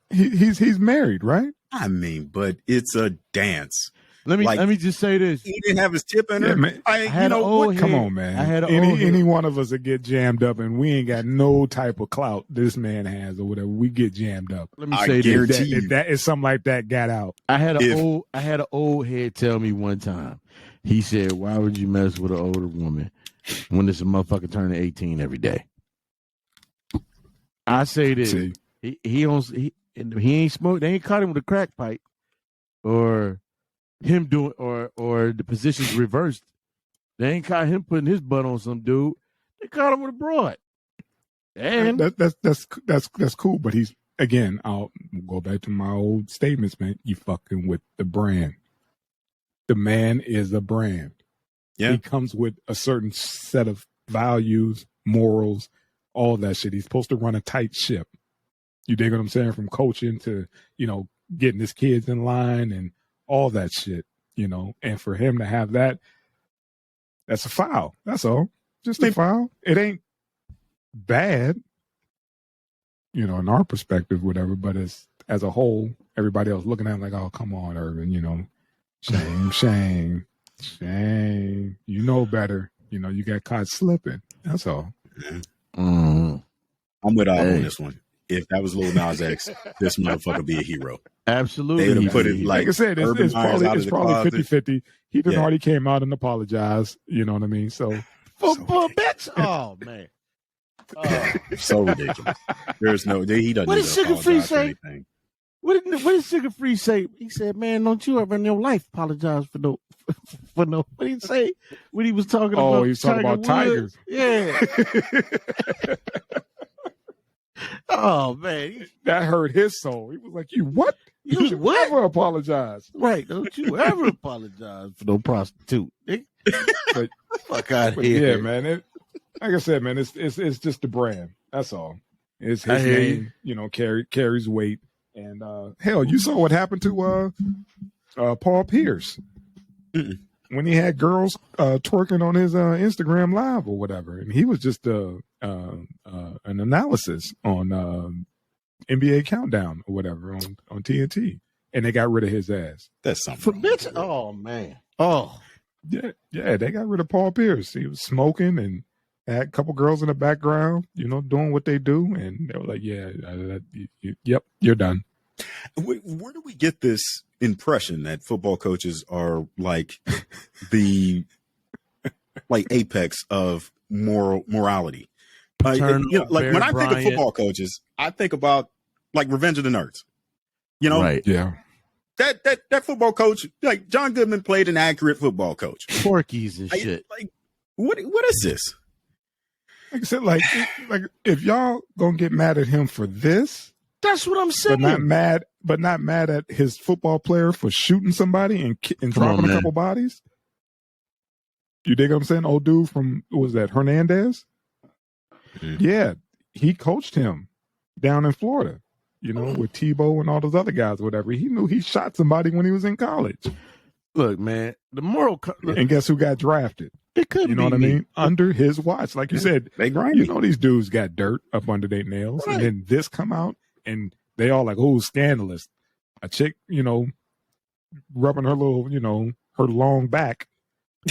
He's married, right? I mean, but it's a dance. Let Like- me just say this. He didn't have his tip in Yeah, her. man. I had you an know old what? head. Come on, man. I had an old head. any one of us that get jammed up, and we ain't got no type of clout this man has or whatever. We get jammed up. Let me I say guarantee this. you. If that is something like that got out. I had If- an old head tell me one time. He said, "Why would you mess with an older woman when it's a motherfucker turning 18 every day?" I say this. See, He ain't smoked. They ain't caught him with a crack pipe, or him doing, or the position's reversed. They ain't caught him putting his butt on some dude. They caught him with a broad. And that's cool. But he's again. I'll go back to my old statements, man. You fucking with the brand. The man is a brand. Yeah. He comes with a certain set of values, morals, all that shit. He's supposed to run a tight ship. You dig what I'm saying? From coaching to, getting his kids in line and all that shit, and for him to have that, that's a foul. That's all. Just a foul. It ain't bad, in our perspective, whatever, but as a whole, everybody else looking at him like, oh, come on, Irvin, shame. You know better. You got caught slipping. That's all. Mhm. I'm with Al Hey. on this one. If that was Lil Nas X, this motherfucker be a hero. Absolutely, They would he have put did. it Like I said, Urban it's Meyer's out of the probably closet. 50-50. He done Yeah. already came out and apologized. You know what I mean? So Football bitch. Oh man. Oh. So ridiculous. There's no, he doesn't What need did to Sugar Free apologize for say? anything. What did Sugar Free say? He said, "Man, don't you ever in your life apologize for no." What did he say when he was talking about? Oh, he was talking about Woods? Yeah. Oh man. that hurt his soul. He was like, "You what? You You should what? never apologize." Right? Don't you ever apologize for no prostitute? Nigga. But- Fuck out of But here. yeah, man. Like I said, man, it's just the brand. That's all. It's I his hear name. Carries weight. And hell, you saw what happened to Paul Pierce Mm-mm. when he had girls twerking on his Instagram Live or whatever, and he was just an analysis on NBA Countdown or whatever on TNT, and they got rid of his ass. That's something. For wrong bitch. with it. Oh man. Oh. Yeah, they got rid of Paul Pierce. He was smoking and had a couple girls in the background, doing what they do, and they were like, "Yeah, yep, you're done." Where do we get this impression that football coaches are like the apex of morality? Paternal, Like when I Bear think of Bryant. football coaches, I think about like Revenge of the Nerds. Right. Yeah, that football coach, like John Goodman played an accurate football coach. Porkies and shit. Like what is this? like I said, like if y'all gonna get mad at him for this, That's what I'm saying. but not mad at his football player for shooting somebody and Come dropping on, a man. couple bodies. You dig what I'm saying? Old dude from what was that Hernandez? Yeah, he coached him down in Florida, with Tebow and all those other guys, whatever. He knew he shot somebody when he was in college. Look, man, And guess who got drafted? It could You know be what I me. mean? Under his watch. Like you said, They grimy. these dudes got dirt up under their nails. Right. And then this come out and they all like, oh, scandalous. A chick, rubbing her little, her long back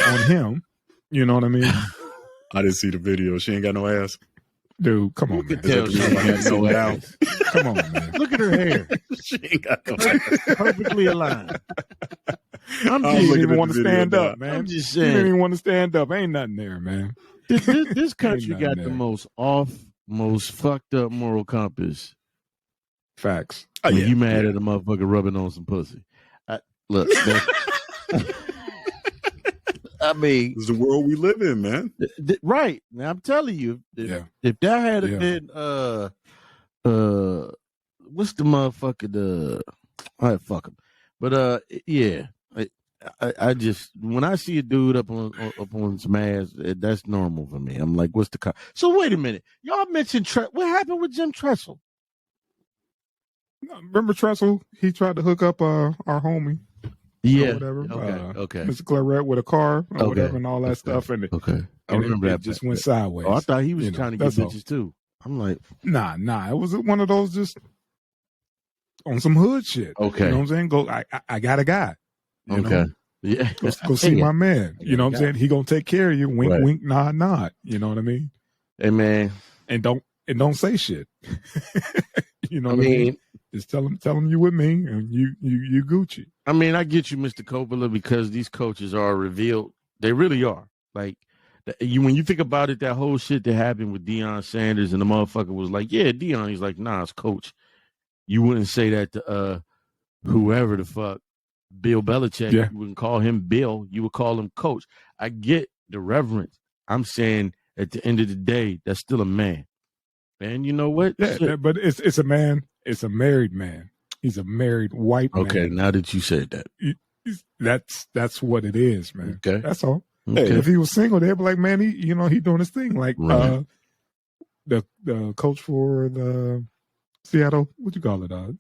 on him. You know what I mean? I didn't see the video. She ain't got no ass. Dude, come on, man. Tell she ain't got no down. ass. Come on, man. Look at her hair. She ain't got no ass. Perfectly aligned. I'm I'm just looking didn't at want the to video stand now. up, man. I'm just You didn't saying. even want to stand up. Ain't nothing there, man. This country Ain't got nothing the there. most fucked up moral compass. Facts. Oh, When yeah. you mad at a motherfucker rubbing on some pussy. Look, I mean, This is the world we live in, man. right now, I'm telling you, Yeah. if that had Yeah. been what's the motherfucker all right, fuck him, but yeah, I just when I see a dude up on some ass, that's normal for me. I'm like, what's the so wait a minute, y'all mentioned what happened with Jim Tressel? Remember Tressel? He tried to hook up our homie. Yeah, Or whatever. okay, Mr. Claret with a car or Okay. whatever and all that Okay. stuff. And okay. I and remember it that just part. went sideways. Oh, I thought he was You know, trying to get that's all. bitches too. I'm like, Nah. It was one of those just on some hood shit. Okay. You know what I'm saying? Go. I got a guy. You know? okay, yeah, Go see my man. I You know got what I'm a saying? He gonna take care of you. Wink, Right. wink, nod, nod. You know what I mean? Hey man, And don't say shit. You know I what I mean? mean, Just tell him you with me and you Gucci. I mean, I get you, Mr. Coppola, because these coaches are revealed. They really are. Like, when you think about it, that whole shit that happened with Deion Sanders and the motherfucker was like, yeah, Deion. He's like, nah, it's coach. You wouldn't say that to whoever the fuck, Bill Belichick. Yeah. You wouldn't call him Bill. You would call him coach. I get the reverence. I'm saying at the end of the day, that's still a man. And you know what? Yeah, Shit. but it's a man. It's a married man. He's a married white Okay, man. now that you said that. That's what it is, man. Okay. That's all. Okay. If he was single, they'd be like, man, he doing his thing. Like Right. the coach for the Seattle, what you call it?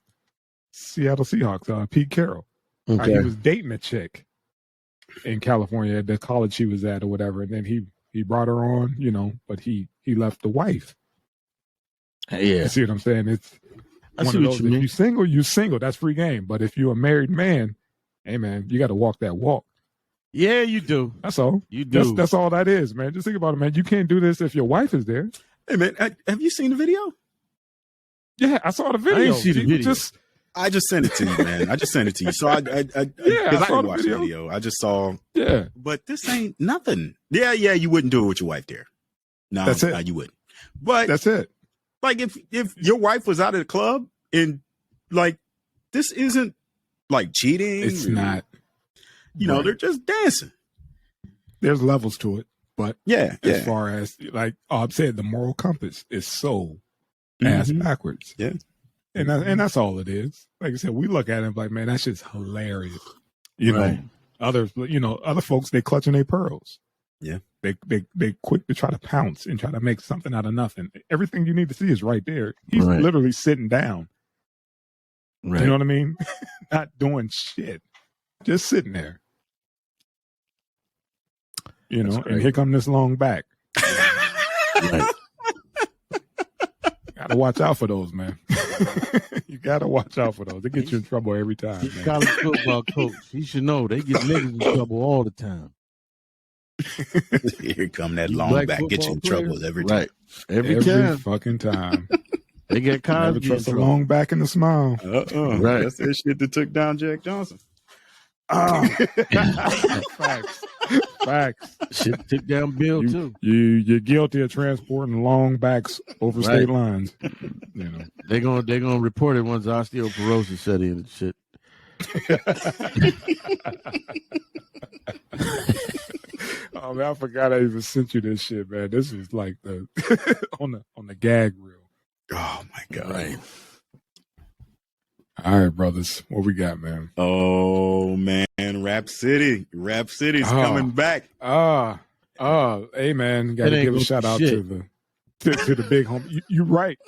Seattle Seahawks, Pete Carroll. He Okay. was dating a chick in California at the college he was at or whatever, and then he brought her on, but he left the wife. Yeah. You see what I'm saying? It's I one see of what those. you If mean. you single, you single. That's free game. But if you're a married man, hey man, you got to walk that walk. Yeah, you do. That's all. You do. That's all that is, man. Just think about it, man. You can't do this if your wife is there. Hey, man, have you seen the video? Yeah, I saw the video. didn't see the You video. Just I just sent it to you, man. I just sent it to you. So I 'cause I I saw didn't the watch video. the video. I just saw, yeah, but this ain't nothing. Yeah, you wouldn't do it with your wife there. No, That's it. no, you wouldn't. But that's it. like if your wife was out at the club and like this isn't like cheating. It's or, not. You know, Right. they're just dancing. There's levels to it, but Yeah, as far as like I'm saying, the moral compass is so ass Mhm. backwards. Yeah. and that's all it is. Like I said, we look at it like, man, that shit's hilarious. You Right. know, other folks, they clutching their pearls. Yeah. They quick to try to pounce and try to make something out of nothing. Everything you need to see is right there. He's Right. literally sitting down. Right. You know what I mean? Not doing shit, just sitting there. That's And great. here come this long back. Right. Gotta watch out for those, man. You gotta watch out for those. They get you in trouble every time, He's a man. college football coach. He should know they get niggas in trouble all the time. Here come that You long black back, get you in football trouble players? every time. Right. Every Every time. fucking time. They get Never Cosby in trust a trouble. long back and a smile. Right. That's that shit that took down Jack Johnson. Facts. Facts. Shit took down Bill too. You're guilty of transporting long backs over state lines. You know. They gonna report it once osteoporosis set in and shit. Oh man, I forgot I even sent you this shit, man. This is like the on the gag reel. Oh my god. Right. All right, brothers. What we got, man? Oh man, Rap City's coming back. Hey man, gotta It ain't give a gonna shout be out shit. to the to the big home. You're right.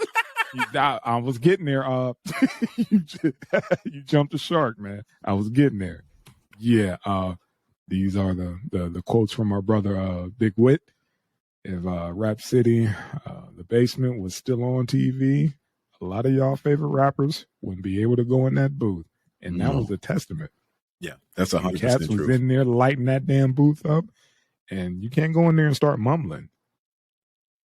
I was getting there. You jumped the shark, man. I was getting there. Yeah. These are the quotes from our brother Big Wit. If Rap City, the basement was still on TV, a lot of y'all favorite rappers wouldn't be able to go in that booth, and that was a testament. Yeah, that's 100% Cats true. was in there lighting that damn booth up, and you can't go in there and start mumbling.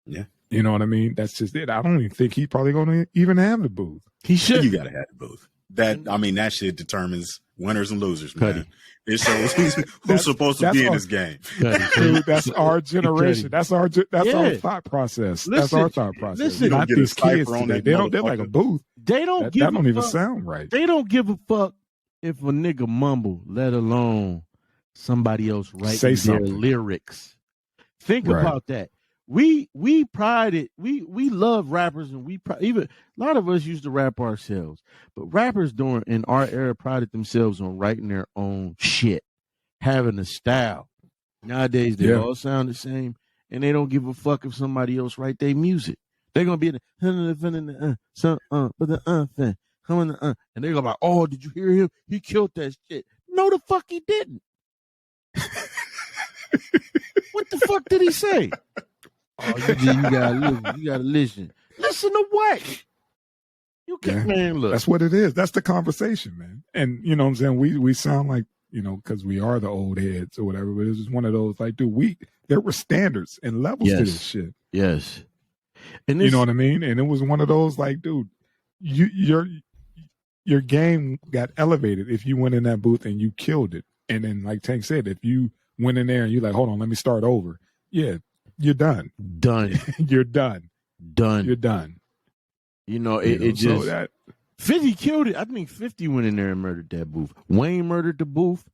Yeah. You know what I mean? That's just it. I don't even think he's probably going to even have the booth. He should. You got to have the booth. That shit determines winners and losers, man. It shows who's supposed to be in this game. Dude, that's our generation. That's our thought process. That's our thought process. Listen, not these kids today. They're like a booth. They don't that give don't a even fuck. sound right. They don't give a fuck if a nigga mumble, let alone somebody else writing Say their something. lyrics. Think about that. We pride it. We love rappers, and even a lot of us used to rap ourselves. But rappers in our era prided themselves on writing their own shit, having a style. Nowadays they all sound the same, and they don't give a fuck if somebody else write their music. They're gonna be in the and they're gonna be like, oh, did you hear him? He killed that shit. No, the fuck he didn't. What the fuck did he say? Oh, you gotta listen. You gotta listen. Listen to what? You can't, man. Look, that's what it is. That's the conversation, man. And you know what I'm saying? We sound like, you know, because we are the old heads or whatever. But it's just one of those like, dude, there were standards and levels to this shit. Yes. And you know what I mean? And it was one of those like, dude, your game got elevated if you went in that booth and you killed it. And then, like Tank said, if you went in there and you're like, hold on, let me start over. Yeah. You're done. You're done. You're done. You know, it just. So 50 killed it. I think 50 went in there and murdered that booth. Wayne murdered the booth.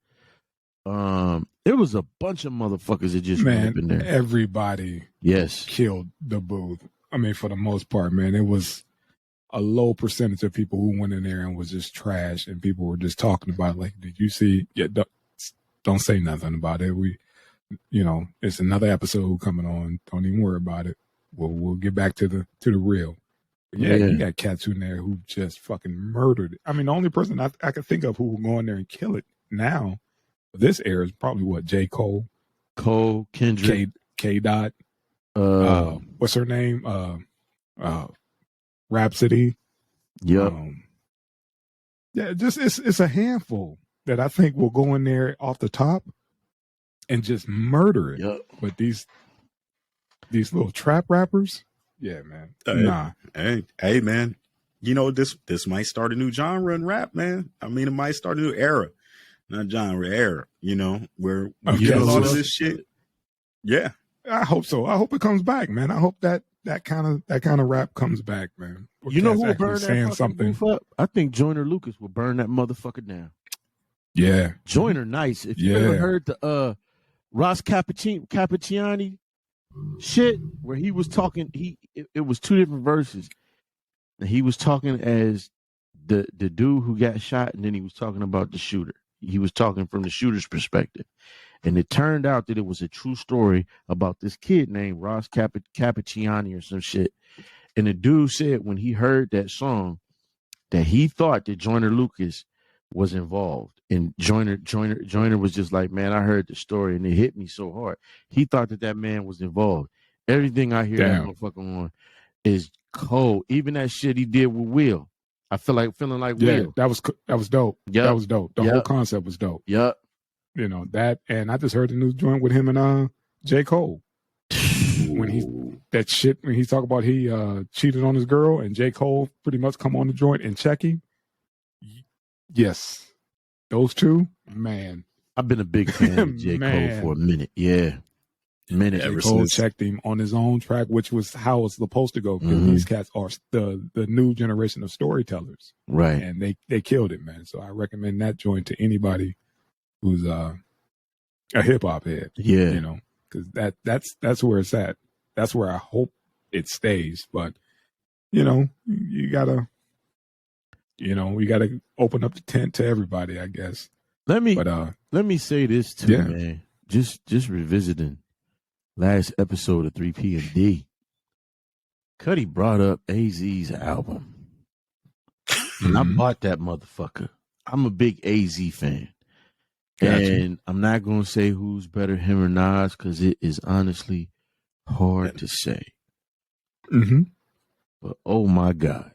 It was a bunch of motherfuckers that just went up in there. Everybody killed the booth. I mean, for the most part, man, it was a low percentage of people who went in there and was just trash, and people were just talking about, like, did you see? Yeah, don't say nothing about it. You know, it's another episode coming on. Don't even worry about it. We'll get back to the real. But you got cats in there who just fucking murdered it. I mean, the only person I could think of who will go in there and kill it now, this era is probably what, J. Cole, Kendrick, K. Dot, what's her name? Rhapsody. Yep. Just it's a handful that I think will go in there off the top and just murder it. Yep. But these little trap rappers, yeah, man. Nah. Hey, man. You know, this might start a new genre in rap, man. I mean, it might start a new era. Not genre, era, you know, where we get a lot of this shit. Yeah. I hope so. I hope it comes back, man. I hope that kind of rap comes back, man. You know who will burn that fucking booth up? I think Joyner Lucas will burn that motherfucker down. Yeah. Joyner nice. If you ever heard the Ross Cappucciani shit where he was talking, it was two different verses. And he was talking as the dude who got shot, and then he was talking about the shooter. He was talking from the shooter's perspective. And it turned out that it was a true story about this kid named Ross Cappucciani or some shit. And the dude said when he heard that song that he thought that Joyner Lucas was involved. And Joyner was just like, man, I heard the story and it hit me so hard. He thought that man was involved. Everything I hear that motherfucker on is cold. Even that shit he did with Will. I feeling like Will. That was dope. Yep. That was dope. The whole concept was dope. Yep. You know, that, and I just heard the new joint with him and J. Cole. When he's talking about he cheated on his girl and J. Cole pretty much come on the joint and check him. Yes. Those two, man. I've been a big fan of J. Cole for a minute. Yeah. J. Cole checked him on his own track, which was how it's supposed to go, because these cats are the new generation of storytellers. Right. And they killed it, man. So I recommend that joint to anybody who's a hip hop head. Yeah. You know, because that's where it's at. That's where I hope it stays. But, you know, we gotta open up the tent to everybody, I guess. Let me say this too, man. Just revisiting last episode of 3PMD. Cuddy brought up AZ's album. And I bought that motherfucker. I'm a big AZ fan. Gotcha. And I'm not going to say who's better, him or Nas, because it is honestly hard to say. Mm-hmm. But oh my God.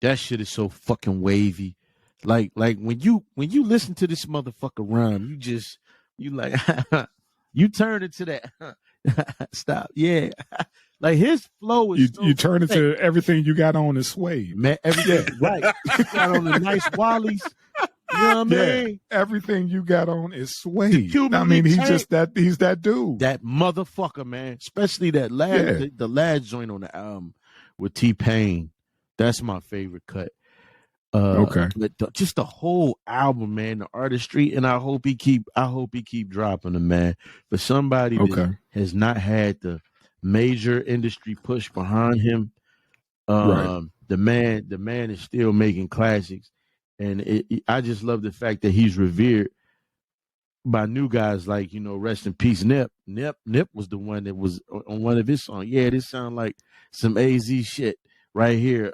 That shit is so fucking wavy. Like when you listen to this motherfucker rhyme, you like you turn into that stop. Yeah. Like his flow is You turn into everything you got on is suede. man, everything right. You got on the nice Wallies. You know what I mean? Everything you got on is suede. Cuban I mean, he's link he's that dude. That motherfucker, man. Especially that last the last joint on the album with T-Pain. That's my favorite cut. Okay. But just the whole album, man, the artistry, and I hope he keep dropping them, man. For somebody that has not had the major industry push behind him, the man is still making classics, and I just love the fact that he's revered by new guys like, rest in peace Nip. Nip was the one that was on one of his songs. Yeah, this sound like some AZ shit right here.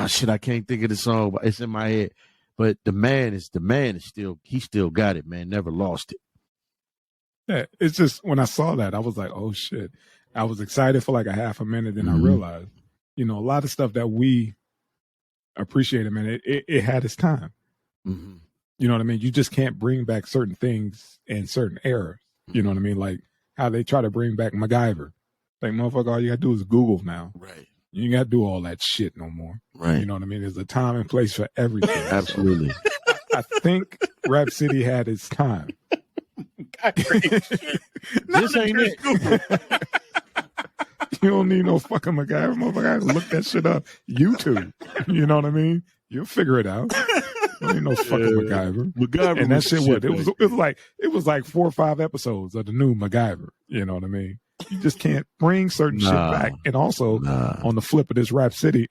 Shit, I can't think of the song, but it's in my head. But the man is still got it, man. Never lost it. Yeah, it's just when I saw that, I was like, oh shit. I was excited for like a half a minute, then I realized, a lot of stuff that we appreciated, man, it had its time. Mm-hmm. You know what I mean? You just can't bring back certain things in certain eras. You know what I mean? Like how they try to bring back MacGyver. Like, motherfucker, all you gotta do is Google now. Right. You ain't gotta do all that shit no more. Right. You know what I mean? There's a time and place for everything. Absolutely. So I think Rap City had its time. This ain't it. You don't need no fucking MacGyver. Motherfucker, look that shit up. YouTube. You know what I mean? You'll figure it out. You don't need no fucking MacGyver. MacGyver and that shit was it was like 4 or 5 episodes of the new MacGyver. You know what I mean? You just can't bring certain shit back. And also on the flip of this Rap City,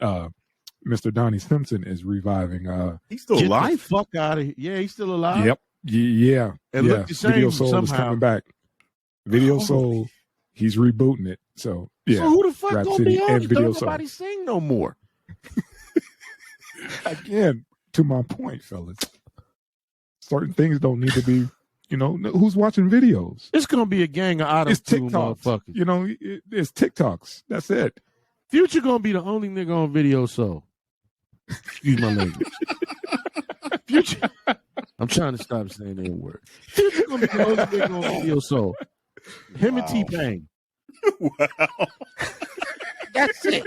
Mr. Donnie Simpson is reviving. He's still alive. The fuck out of here! Yeah, he's still alive. Yep. Yeah. And look the same Video Soul somehow. is coming back. Video Soul, he's rebooting it. So yeah. So who the fuck Rap gonna City be on and it? Video Don't Soul. nobody sing no more. Again, to my point, fellas, certain things don't need to be. Who's watching videos? It's gonna be a gang of It's auto-tune TikToks. motherfuckers. It's TikToks. That's it. Future gonna be the only nigga on Video Soul. Excuse my language. Future. I'm trying to stop saying that word. Future gonna be the only nigga on Video Soul. Him and T-Pain. Wow. That's it.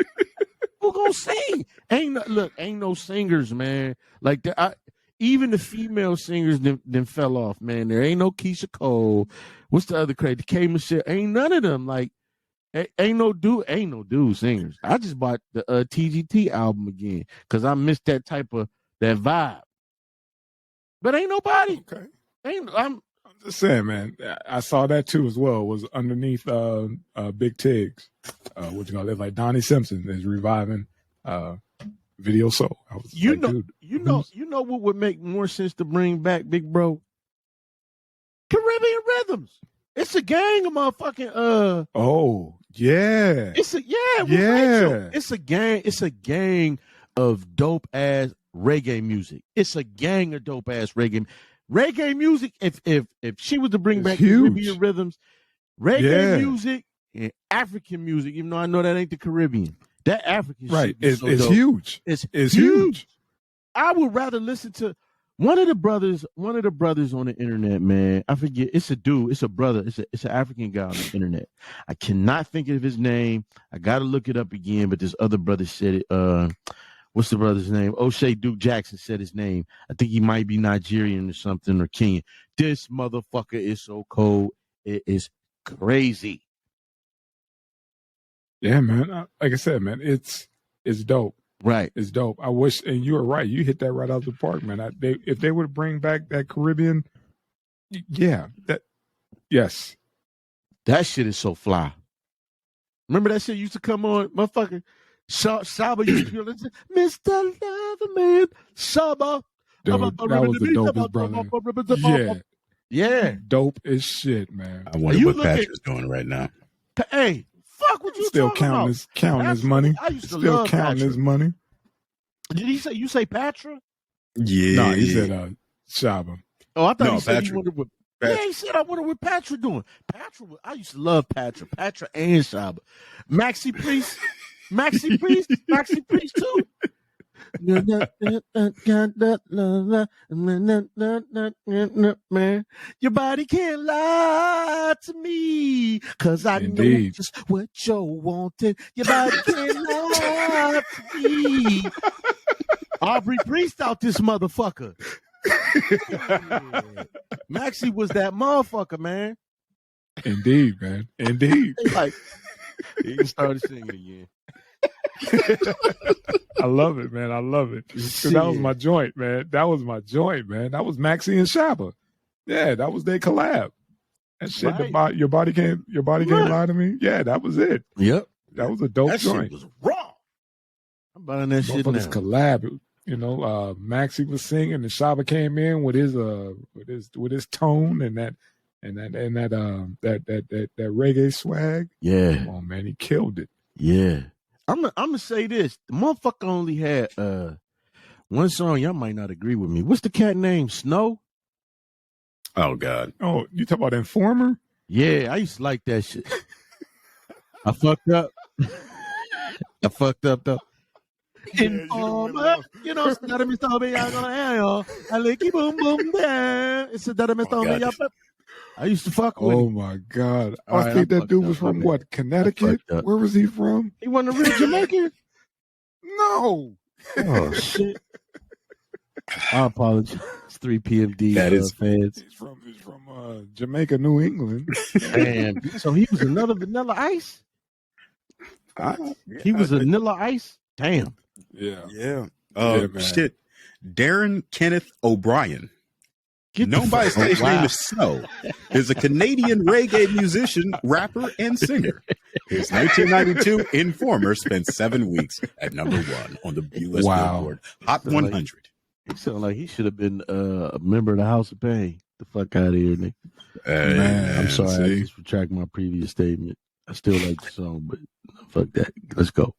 Who gonna sing? Ain't no singers, man. Like that. Even the female singers then fell off, man. There ain't no Keisha Cole. What's the other crazy? K Michelle. Ain't none of them. Like, ain't no dude singers. I just bought the TGT album again because I missed that vibe. But ain't nobody. Okay. I'm just saying, man. I saw that too as well. It was underneath Big Tiggs. Like Donnie Simpson is reviving Video Soul. I was you know what would make more sense to bring back, big bro? Caribbean Rhythms. It's a gang of motherfucking Oh yeah. It's a gang. It's a gang of dope ass reggae music. It's a gang of dope ass reggae music. If she was to bring back Caribbean Rhythms, reggae music and African music, even though I know that ain't the Caribbean. That African shit is huge. It's huge. I would rather listen to one of the brothers on the internet, man. I forget. It's a dude. It's a brother. It's an African guy on the internet. I cannot think of his name. I got to look it up again. But this other brother said it. What's the brother's name? O'Shea Duke Jackson said his name. I think he might be Nigerian or something or Kenyan. This motherfucker is so cold. It is crazy. Yeah, man. Like I said, man, it's dope. Right. It's dope. I wish, and you were right. You hit that right out of the park, man. If they would bring back that Caribbean, yes. That shit is so fly. Remember that shit used to come on, motherfucker? Saba used to be on Mr. Loverman, Saba. Dude, that was the dopest brother. Yeah. Yeah. Dope as shit, man. I wonder what Patrick's doing right now. Hey, fuck what you Still talking about? counting his money. I used to Still love counting Patra. his money. Did he say you say Patra? Yeah. No, he said Shaba. Oh, I thought No, he said he Patra. wanted with. Patra. Yeah, he said I wonder what Patra doing. Patra, I used to love Patra and Shaba. Maxi Priest too. Man, your body can't lie to me, cause I know Indeed. just what you're wanting. Your body can't lie to me. Aubrey Priest out this motherfucker. Maxie was that motherfucker, man. Indeed, man. Indeed. Like, he started singing again. I love it, man. I love it. 'Cause that was my joint, man. That was Maxie and Shaba. Yeah, that was their collab. That shit, Right. your body can't lie to me. Yeah, that was it. Yep. That was a dope That joint. shit was raw. I'm buying that shit now. Motherfuckers collab. You know, Maxie was singing and Shaba came in with his tone and that reggae swag. Yeah. Come on, man, he killed it. Yeah. I'm gonna say this. The motherfucker only had one song. Y'all might not agree with me. What's the cat name? Snow? Oh God. Oh, you talk about Informer? Yeah, I used to like that shit. I fucked up. Though. Informer, you know, that me told me I'm gonna have y'all. I like you boom boom bam. It's that me told me. I used to fuck with Oh him. my God. All I right, think I that dude fucked was up, my from bad. what, Connecticut? fucked up. Where was he from? He wasn't a real Jamaican. No. Oh shit. I apologize. It's 3 p.m.D. That is- fans. He's from Jamaica, New England. And so he was another Vanilla Ice. He was Vanilla Ice. Damn. Yeah. Yeah. Yeah, man. Shit. Darren Kenneth O'Brien, Get the known by his fuck- stage name wow. as Snow, is a Canadian reggae musician, rapper, and singer. His 1992 Informer spent 7 weeks at #1 on the U.S. Wow. Billboard Hot Sound like- 100. He sounded like he should have been a member of the House of Pain. The fuck out of here, Nick. Man, I'm sorry. I see? just retract my previous statement. I still like the song, but fuck that. Let's go.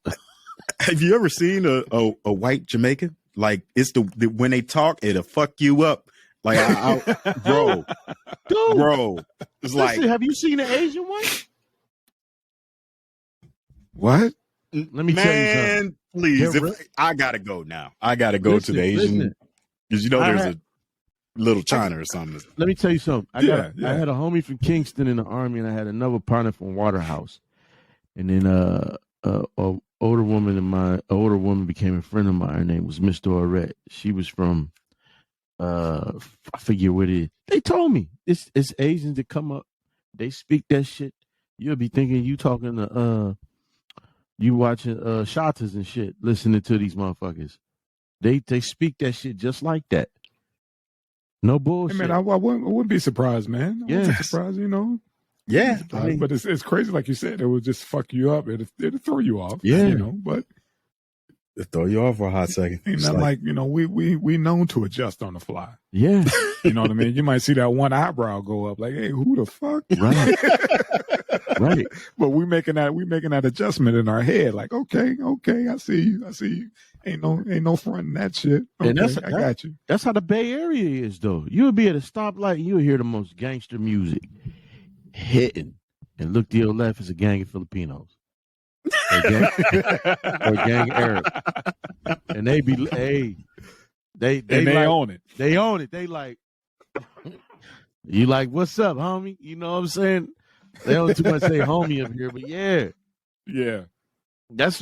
Have you ever seen a white Jamaican? Like, it's the when they talk, it'll fuck you up. Like, bro, Dude, it's listen, like, have you seen an Asian one? What? Let me tell you something. man, please, They're I gotta go now. I gotta go Listen, to the Asian, listen. because you know there's I a little China or something. Let me tell you something. I Yeah. had a homie from Kingston in the Army, and I had another partner from Waterhouse. And then a older woman became a friend of mine. Her name was Miss Dorette. She was from I forget what it is. They told me it's Asians that come up. They speak that shit. You'll be thinking you talking to you watching Shatas and shit, listening to these motherfuckers. They speak that shit just like that. No Hey, bullshit. man, I wouldn't be surprised, man. I wouldn't be Yes. surprised, you know. Yeah, I mean, But it's crazy, like you said, it would just fuck you up. It'll throw you off. Yeah. You know, but to throw you off for a hot second. ain't It's nothing like, you know, we known to adjust on the fly. Yeah. You know what I mean? You might see that one eyebrow go up, like, hey, who the fuck? Right. Right. But we making that adjustment in our head, like, okay, I see you. Ain't no front in that shit. Okay, And I got you. That's how the Bay Area is, though. You'll be at a stoplight and you'll hear the most gangster music hitting, and look to your left is a gang of Filipinos. Or a gang of Arabs. And they be, hey, they like, own it. They own it. They like, you like, what's up, homie? You know what I'm saying? They don't too much say homie up here, but yeah. Yeah. But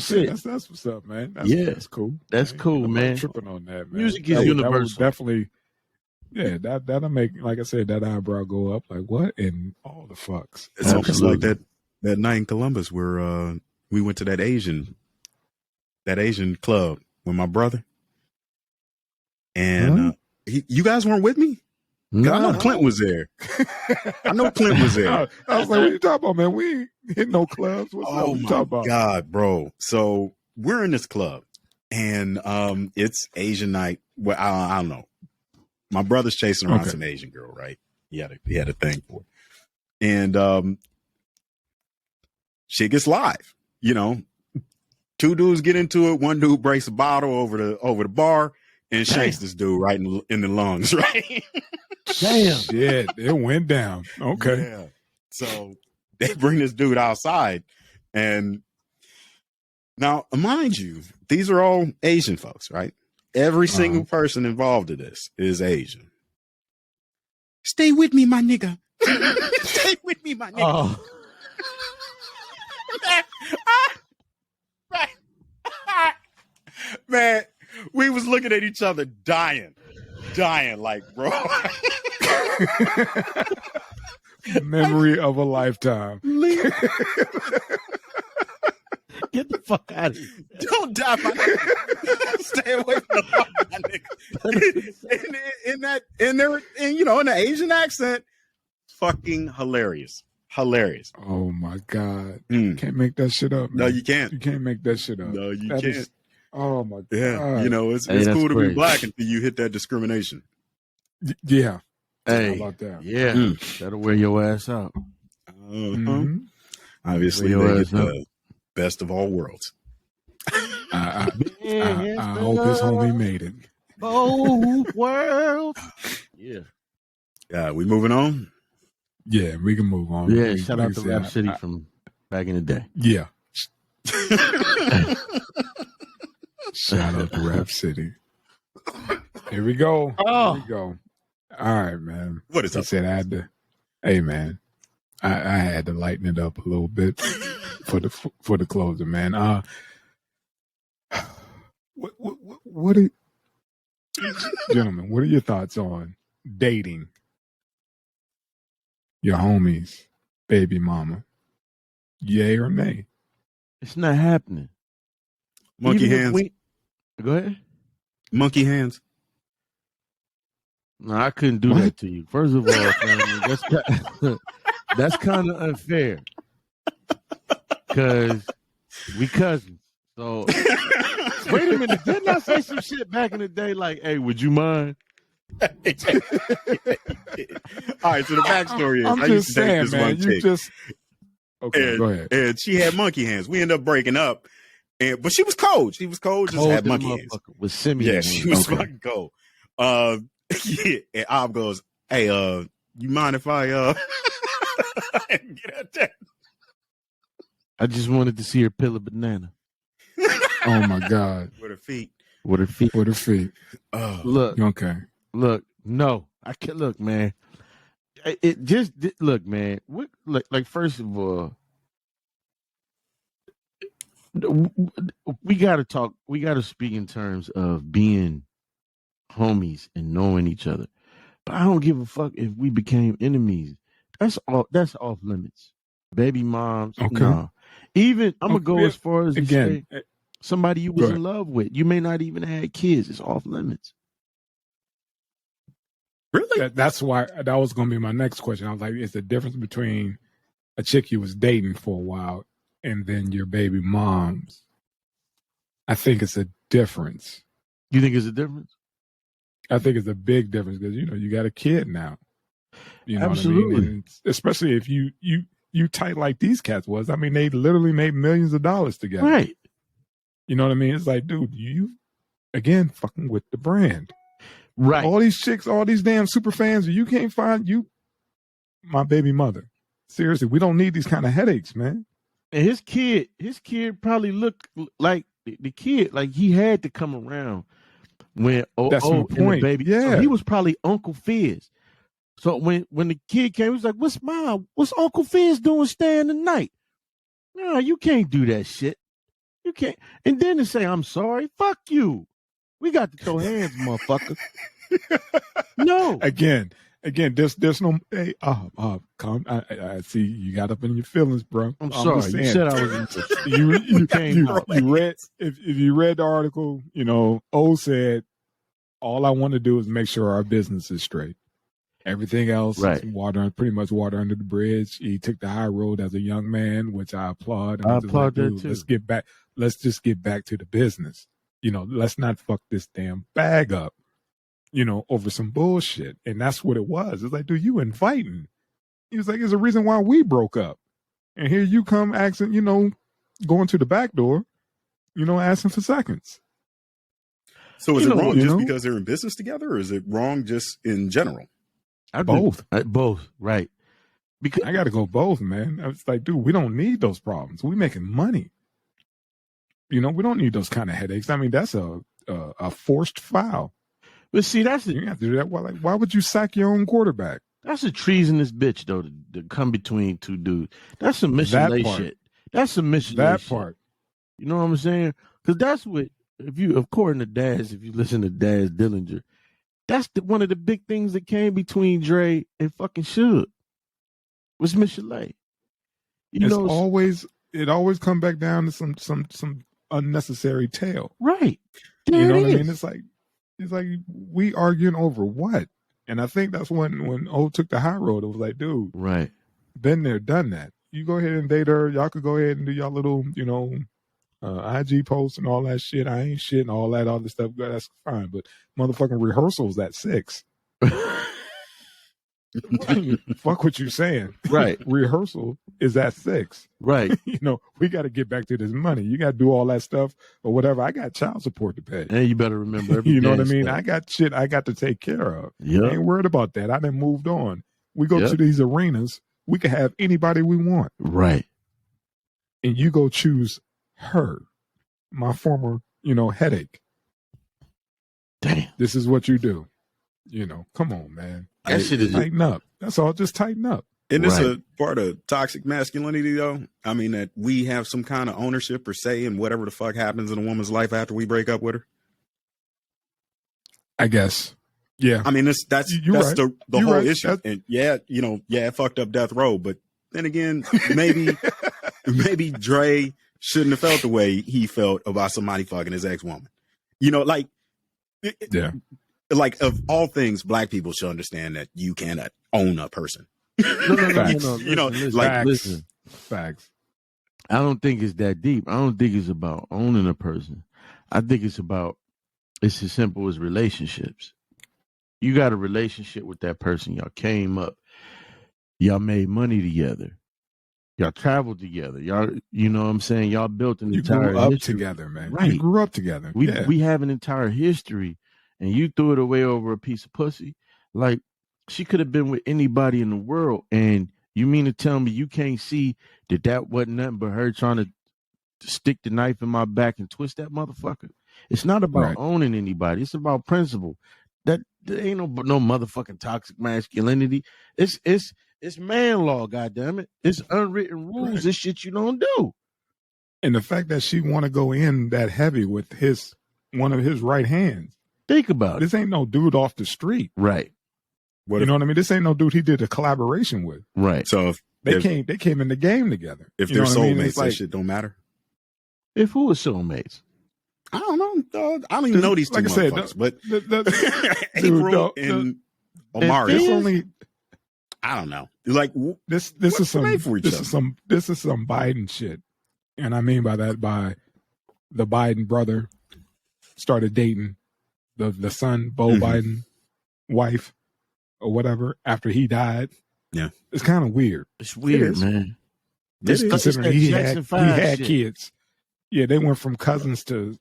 shit. That's what's up, man. That's cool. That's cool, I'm man. not tripping on that, man. Music is That would universal. definitely, yeah, that'll make, like I said, that eyebrow go up. Like, what in all the fucks? It's like Absolutely. that night in Columbus where we went to that Asian club with my brother, and you guys weren't with me. 'Cause I know Clint was there. I know Clint was there. I was like, what you talking about, man? We ain't hit no clubs. What's up? Oh What you my talking about? God, bro. So we're in this club and it's Asian night. Well, I don't know. My brother's chasing around some Asian girl, right? He had a thing for it. And shit gets live. You know, two dudes get into it. One dude breaks a bottle over the bar and shanks this dude right in the lungs. Right. Damn. Shit, it went down. Okay. Yeah. So they bring this dude outside, and now mind you, these are all Asian folks, right? Every single person involved in this is Asian. Stay with me, my nigga. Stay with me, my nigga. Man, we was looking at each other dying like, bro. Memory of a lifetime. Get the fuck out of here. Don't die, my nigga. Stay away from my nigga. In the Asian accent, fucking hilarious. Hilarious. Oh my God. Can't make that shit up, man. No, you can't. You can't make that shit up. No, you That can't. is- oh my God. Yeah, it's Hey, that's cool to crazy. be black until you hit that discrimination. Yeah. Hey, How about that? yeah, that'll wear your ass out. Mhm. Obviously, Where your they ass get the best of all worlds. I hope his homie made it. Both worlds. Yeah. Yeah, we moving on. Yeah, we can move on. Yeah, We- shout like out I to said, Rap City from back in the day. Yeah. Shout out to Rap City. Here we go. Oh. Here we go. All right, man. What is He up? said I had to. Hey, man. I had to lighten it up a little bit for the closer, man. What are, gentlemen? What are your thoughts on dating your homies, baby mama? Yay or nay? It's not happening. Monkey Even if hands. Go ahead. Monkey hands. No, I couldn't do What? that to you. First of all, family, that's kind of unfair because we cousins. So wait a minute, didn't I say some shit back in the day like, "Hey, would you mind?" All right, so the backstory is I'm I just used to date saying, this man. one You chick, just okay. and, Go ahead. and she had monkey hands. We ended up breaking up, but she was cold. She was cold, just had monkey hands. with simian Yeah, hands. she was Okay. fucking cold. Yeah, and Ob goes, "Hey, you mind if I get out there?" I just wanted to see her peel a banana Oh my God. With her feet. with her feet. With her feet. Oh, Look, Okay. no, I can't. Look, man. Look, man. Like, first of all, we got to talk. We got to speak in terms of being homies and knowing each other. But I don't give a fuck if we became enemies. That's all. That's off limits. Baby moms. Okay. Nah. Even I'm gonna go Okay, as far as to Again, say somebody you Go was ahead. in love with. You may not even have kids. It's off limits. really? that's why that was going to be my next question. I was like, it's the difference between a chick you was dating for a while and then your baby moms. I think it's a difference. You think it's a difference? I think it's a big difference because you got a kid now. You know what I Absolutely. mean? And especially if you tight like these cats was. I mean, they literally made millions of dollars together. Right. You know what I mean? It's like, dude, you again fucking with the brand. Right. All these chicks, all these damn super fans, you can't find my baby mother. Seriously, we don't need these kind of headaches, man. And his kid probably looked like the kid, like he had to come around when That's my and the point. baby. Yeah. So he was probably Uncle Fizz. So when the kid came, he was like, what's Uncle Fizz doing staying the night? No, you can't do that shit. You can't. And then to say, I'm sorry, fuck you. We got to throw hands, motherfucker. No. Again, there's no. Hey, come. I see you got up in your feelings, bro. I'm just sorry. You saying. said I was. you came out. you read if you read the article, O said, all I want to do is make sure our business is straight. Everything else Right. is pretty much water under the bridge. He took the high road as a young man, which I applaud. And I I'm just applaud that dude, too. let's just get back to the business. Let's not fuck this damn bag up, over some bullshit. And that's what it was. It's like, dude, you inviting. He was like, there's a reason why we broke up. And here you come asking, going to the back door, asking for seconds. So is it wrong just because they're in business together, or is it wrong just in general? Both. Both, right. Because I got to go both, man. I was like, dude, we don't need those problems. We making money. We don't need those kind of headaches. I mean, that's a forced foul. But see, you have to do that. Why would you sack your own quarterback? That's a treasonous bitch, though, to come between two dudes. That's some missionary shit. That's some missionary shit. That part. You know what I'm saying? Because that's what, according to Daz, if you listen to Daz Dillinger, that's one of the big things that came between Dre and fucking Suge was Michelet. It always come back down to some unnecessary tale. Right. You know what I mean? It's like we arguing over what? And I think that's when O took the high road. It was like, dude, right, been there, done that. You go ahead and date her. Y'all could go ahead and do y'all little, IG posts and all that shit. I ain't shit and all that other stuff. That's fine. But motherfucking rehearsals at 6. Fuck what you saying. Right. Rehearsal is at 6. Right. We got to get back to this money. You got to do all that stuff or whatever. I got child support to pay. And you better remember you know what I mean? Stuff. I got shit I got to take care of. Yeah. Ain't worried about that. I done moved on. We go to these arenas. We can have anybody we want. Right. And you go choose her, my former, headache. Damn. This is what you do. Come on, man. That shit is tighten up. That's all. Just tighten up. And it's a part of toxic masculinity, though. I mean, that we have some kind of ownership or say in whatever the fuck happens in a woman's life after we break up with her. I guess. Yeah. I mean, that's right. the whole right. issue. And it fucked up death row. But then again, maybe Dre shouldn't have felt the way he felt about somebody fucking his ex-woman. Like, of all things, black people should understand that you cannot own a person. No. Listen. Facts. I don't think it's that deep. I don't think it's about owning a person. I think it's as simple as relationships. You got a relationship with that person. Y'all came up. Y'all made money together. Y'all traveled together. Y'all, you know what I'm saying? Y'all built an entire grew up history together, man. Right. You grew up together. We have an entire history. And you threw it away over a piece of pussy. Like, she could have been with anybody in the world. And you mean to tell me you can't see that wasn't nothing but her trying to stick the knife in my back and twist that motherfucker? It's not about owning anybody. It's about principle. There ain't no motherfucking toxic masculinity. It's man law, goddammit. It's unwritten rules. Right. It's shit you don't do. And the fact that she want to go in that heavy with one of his right hands. Think about it. This ain't no dude off the street. Right. You know what I mean? This ain't no dude he did a collaboration with. Right. So if they came in the game together. If they're soulmates, that shit don't matter. If who is soulmates? I don't know, dog. I don't even know these two motherfuckers, but April and Omari. I don't know. Like this is some Biden shit. And I mean by that, by the Biden brother started dating the son, Bo Biden, wife, or whatever, after he died. Yeah. It's kind of weird. It's weird, man. Considering he had kids. Yeah, they went from cousins to,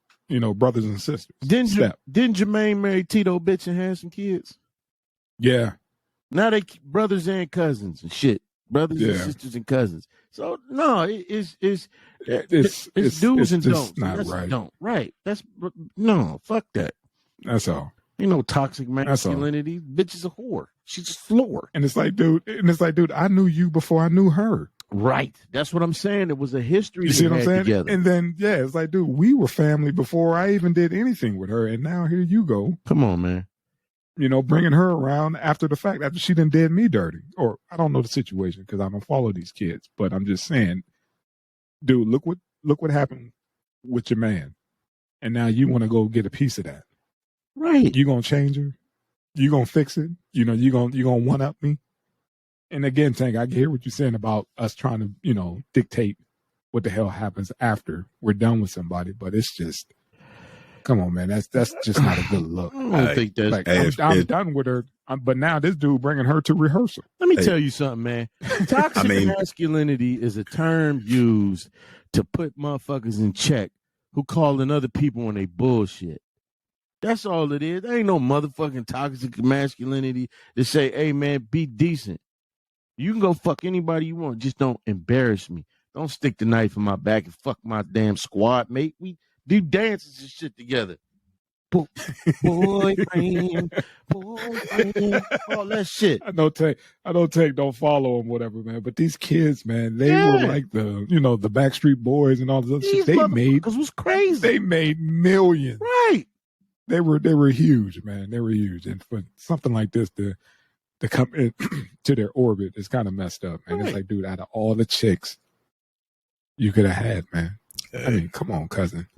brothers and sisters. Didn't Jermaine marry Tito bitch and have some kids? Yeah. Now they brothers and cousins and shit. Brothers and sisters and cousins. So no, it's do's and don'ts. Not right. Don't. Right. Fuck that. That's all. Toxic masculinity. Bitch is a whore. She's a floor. And it's like, dude, I knew you before I knew her. Right. That's what I'm saying. It was a history. You see what I'm saying? Together. And then, it's like, dude, we were family before I even did anything with her. And now here you go. Come on, man. Bringing her around after the fact, after she done did me dirty. Or I don't know the situation because I don't follow these kids. But I'm just saying, dude, look what happened with your man. And now you want to go get a piece of that. Right. You gonna change her? You gonna fix it? You gonna one up me? And again, Tank, I hear what you're saying about us trying to, dictate what the hell happens after we're done with somebody. But it's just, come on, man, that's just not a good look. I don't think that's like I'm done with her. But now this dude bringing her to rehearsal. Let me tell you something, man. Toxic masculinity is a term used to put motherfuckers in check who calling other people on they bullshit. That's all it is. There ain't no motherfucking toxic masculinity to say, hey, man, be decent. You can go fuck anybody you want. Just don't embarrass me. Don't stick the knife in my back and fuck my damn squad mate. We do dances and shit together. Boyfriend, all that shit. I don't follow them, whatever, man. But these kids, man, they were like the Backstreet Boys and all this other shit. They made, because it was crazy. They made millions. Right. They were huge, man. They were huge. And for something like this to come into their orbit is kind of messed up, man. Right. It's like, dude, out of all the chicks you could have had, man. I mean, come on, cousin.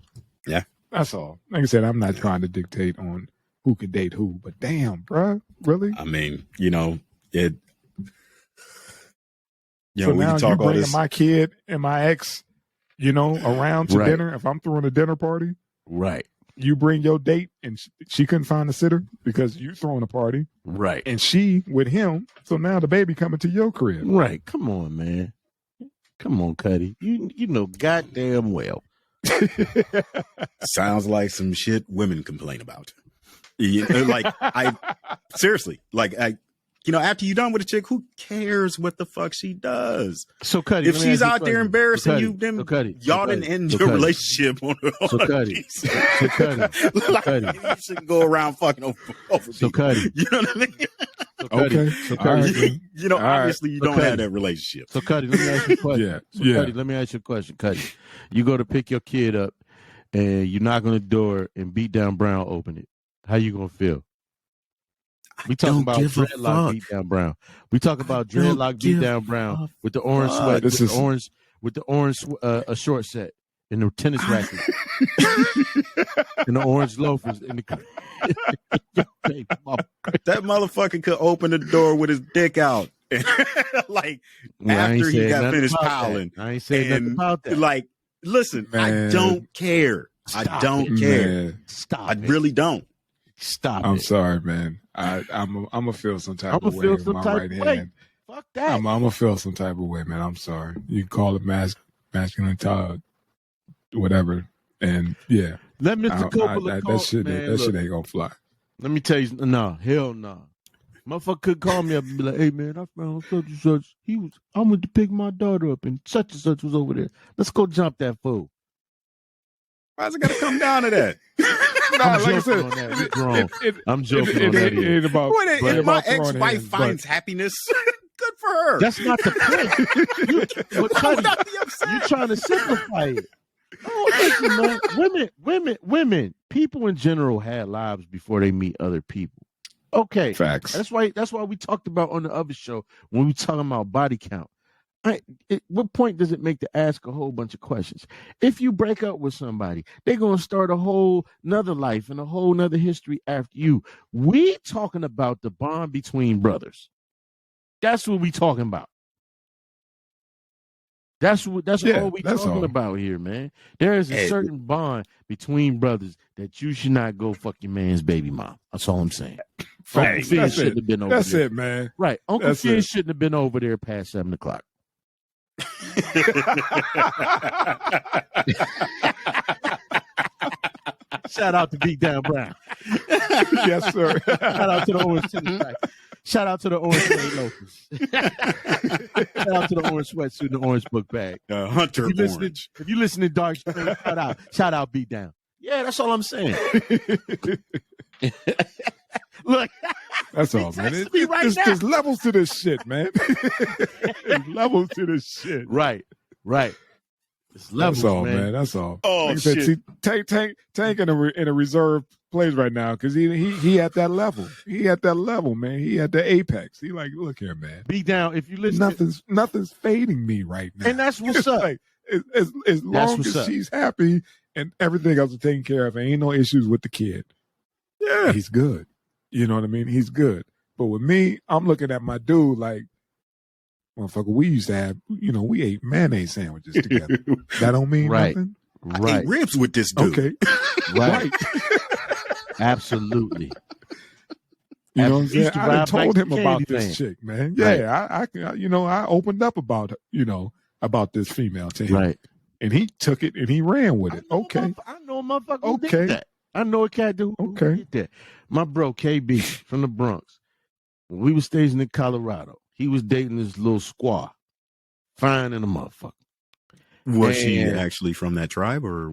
Yeah. That's all. Like I said, I'm not trying to dictate on who can date who, but damn, bro, really? I mean, it. So we now can talk you bringing this. my kid and my ex, around to dinner. If I'm throwing a dinner party, right? You bring your date, and she couldn't find a sitter because you throwing a party, right? And she with him. So now the baby coming to your crib, right? Come on, man. Come on, Cuddy. You know goddamn well. Sounds like some shit women complain about. Seriously, after you're done with a chick, who cares what the fuck she does? So, Cuddy, if she's out there embarrassing you, then y'all didn't end your relationship on her. So, Cuddy, you shouldn't go around fucking over so, Cuddy, you know what I mean? Okay. So, Cuddy, obviously you don't have that relationship. So, Cuddy, let me ask you a question. Cuddy, let me ask you a question. Cuddy, you go to pick your kid up, and you knock on the door, and Beat Down Brown open it. How you gonna feel? We talking about dreadlock Beat Down Brown. We talk about dreadlock Beat Down Brown with the orange sweat, with the orange a short set and the tennis racket and the orange loafers and the. That motherfucker could open the door with his dick out, after he got finished piling. I ain't saying nothing about that. Listen, man. I don't care. I don't care. Stop. I really don't. Stop. I'm sorry, man. I'm gonna feel some type of way with my right hand. Fuck that. I'm gonna feel some type of way, man. I'm sorry. You can call it masculine Todd, whatever. And yeah, let Mr. Coppola that shit ain't gonna fly. Let me tell you, no, hell no. Motherfucker could call me up and be like, "Hey man, I found such and such. I went to pick my daughter up, and such was over there. Let's go jump that fool." Why's it gotta come down to that? I'm joking on that. We're grown. I'm joking on that. It ain't about. If my ex-wife finds happiness, good for her. That's not the point. You're trying to simplify it. Oh, listen, man. Women, people in general had lives before they meet other people. Okay, facts. That's why we talked about on the other show when we talking about body count. What point does it make to ask a whole bunch of questions? If you break up with somebody, they're going to start a whole nother life and a whole nother history after you. We talking about the bond between brothers. That's what we talking about. That's all we talking about here, man. There is a certain bond between brothers that you should not go fuck your man's baby mom. That's all I'm saying. Uncle Finn shouldn't have been over there. That's it, man. Right. Uncle Finn shouldn't have been over there past 7:00. Shout out to Beat Down Brown. Yes, sir. Shout out to the orange tennis racket. Shout out to the orange sweat loafers. Shout out to the orange sweatsuit and the orange book bag. Hunter orange. If you listen to Dark Spring, shout out Beat Down. Yeah, that's all I'm saying. Look. That's all, man. There's levels to this shit, man. There's levels to this shit. Right. It's levels, that's all, man. That's all. Oh, like shit. See, Tank in a reserve place right now because he at that level. He at that level, man. He at the apex. He like, look here, man. Be down. If you listen, nothing's fading me right now. And that's what's up. Like, as long as she's happy and everything else is taken care of, ain't no issues with the kid. Yeah, he's good. You know what I mean? He's good. But with me, I'm looking at my dude like, motherfucker, we used to have, we ate mayonnaise sandwiches together. That don't mean nothing? I ate ribs with this dude. Okay. Right. Absolutely. You know what I'm Used saying? to I done ride told bikes him to about Candyland. this chick, man. Right. Yeah, I opened up about, about this female to him. Right. And he took it and he ran with it. Okay. I know a motherfucker who Okay. did that. I know a cat who did that. My bro, KB, from the Bronx. When we were stationed in Colorado, he was dating this little squaw. Fine in a motherfucker. Was she And- actually from that tribe or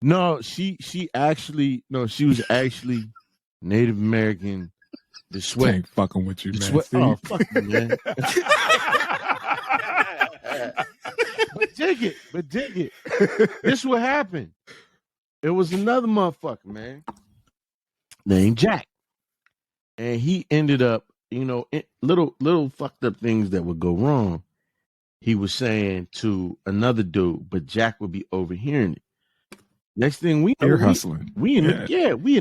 No, she was actually Native American. The sweat. Ain't fucking with you, The man. sweat. See? Oh, fuck you, man. But dig it. This what happened. It was another motherfucker, man, named Jack. And he ended up, little fucked up things that would go wrong. He was saying to another dude, but Jack would be overhearing it. Next thing we know, Ear hustling. we in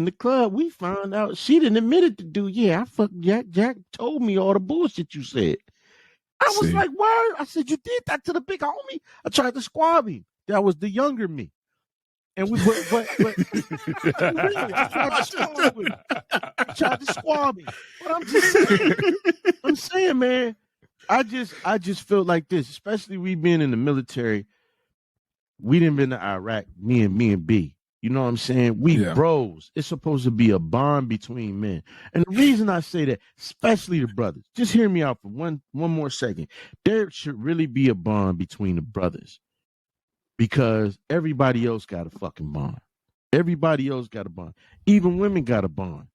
the club. We found out she didn't admit it to dude. Yeah, I fucked Jack. Jack told me all the bullshit you said. I was like, word. I said, you did that to the big homie. I tried to squab him. That was the younger me. And we, but I tried to squab him. But I'm saying, man, I just felt like this, especially we being in the military. We didn't been to Iraq, me and B. You know what I'm saying? We bros. It's supposed to be a bond between men. And the reason I say that, especially the brothers, just hear me out for one more second. There should really be a bond between the brothers. Because everybody else got a fucking bond. Everybody else got a bond. Even women got a bond.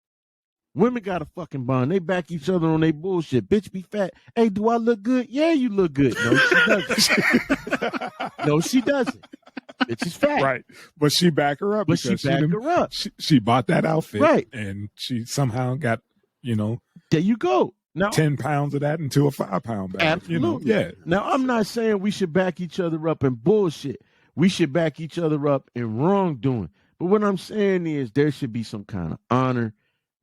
Women got a fucking bond. They back each other on their bullshit. Bitch be fat. Hey, do I look good? Yeah, you look good. No, she doesn't. No, she doesn't. Bitch is fat. Right. But she back her up. But she back her up. She bought that outfit. Right. And she somehow got, there you go. Now 10 pounds of that into a 5-pound bag. Absolutely. Yeah. Now, I'm not saying we should back each other up in bullshit. We should back each other up in wrongdoing. But what I'm saying is there should be some kind of honor.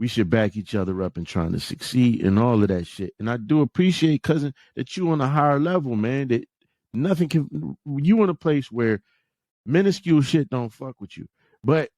We should back each other up in trying to succeed and all of that shit. And I do appreciate, cousin, that you on a higher level, man, that nothing can, you in a place where minuscule shit don't fuck with you. But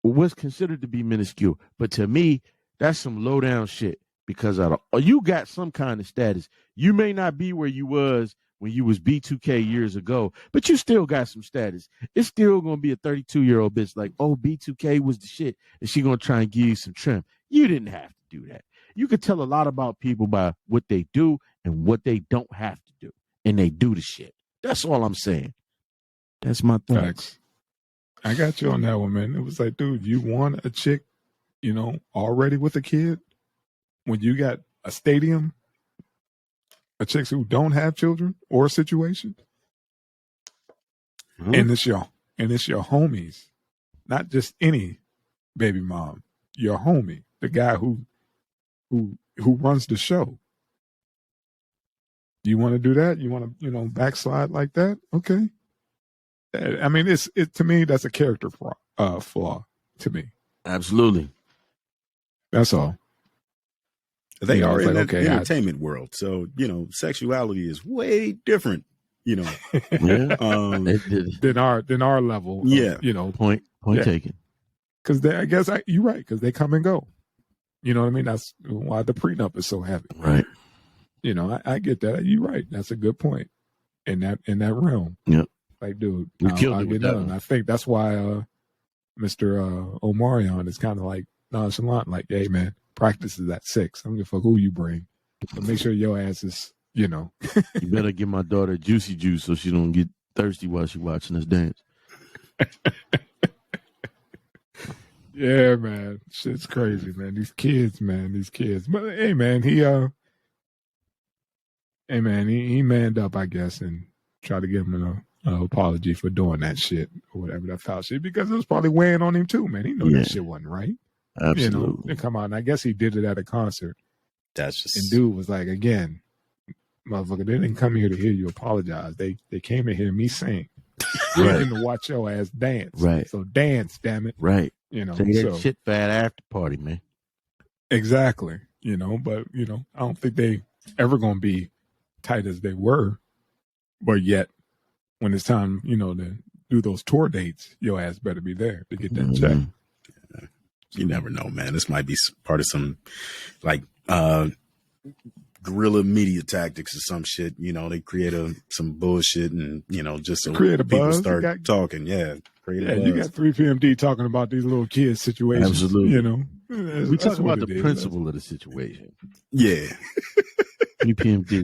what's considered to be minuscule. But to me, that's some low down shit because you got some kind of status. You may not be where you was when you was B2K years ago, but you still got some status. It's still going to be a 32-year-old bitch like, oh, B2K was the shit, and she going to try and give you some trim. You didn't have to do that. You could tell a lot about people by what they do and what they don't have to do, and they do the shit. That's all I'm saying. That's my thoughts. Facts. I got you on that one, man. It was like, dude, you want a chick, already with a kid when you got a stadium of chicks who don't have children or a situation, and it's your homies, not just any baby mom, your homie, the guy who runs the show. Do you want to do that? You want to backslide like that? Okay. I mean, it to me that's a character flaw to me. Absolutely. That's all. They are in like, the entertainment world, so sexuality is way different. Yeah. Than our level. Yeah. Point taken. Because I guess you're right. Because they come and go. You know what I mean? That's why the prenup is so heavy. Right. I get that. You're right. That's a good point in that realm. Yep. Like, dude, I'll get that one. I think that's why Mr. Omarion is kind of like nonchalant. Like, hey, man, practice is at 6. I don't give a fuck who you bring. But make sure your ass is, You better give my daughter juicy juice so she don't get thirsty while she watching us dance. Yeah, man. Shit's crazy, man. These kids. But hey, man, he manned up, I guess, and tried to give him an apology for doing that shit or whatever, that foul shit, because it was probably weighing on him too, man. He knew that shit wasn't right. Absolutely. And come on, I guess he did it at a concert. That's just, and dude was like, again, motherfucker, they didn't come here to hear you apologize. They came to hear me sing. Right. Came to watch your ass dance. Right. So dance, damn it. Right. Take that shit fat after party, man. Exactly. But I don't think they ever gonna be tight as they were. But yet, when it's time, to do those tour dates, your ass better be there to get that check. You never know, man. This might be part of some like guerrilla media tactics or some shit. You know, they create some bullshit and, you know, just so create a people buzz. start talking. Yeah. Create a buzz. You got 3PMD talking about these little kids situations. Absolutely. You know, We talk about the principle of the situation. Yeah. 3PMD,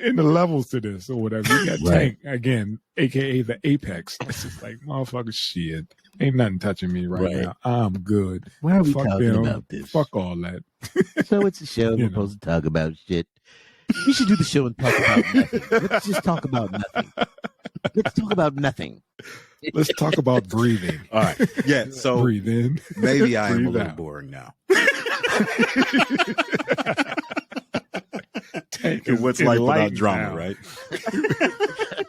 and the levels to this or whatever. You got Tank again, aka the Apex. It's just like motherfucker shit. Ain't nothing touching me right now. I'm good. Why are we Fuck talking them. about this? Fuck all that. So it's a show. We're supposed to talk about shit. We should do the show and talk about nothing. Let's just talk about nothing. Let's talk about nothing. Let's talk about breathing. All right. Yeah. So breathe in. Maybe I am a Breathe little out. boring now. Tank And is what's life without enlightened drama, now. right?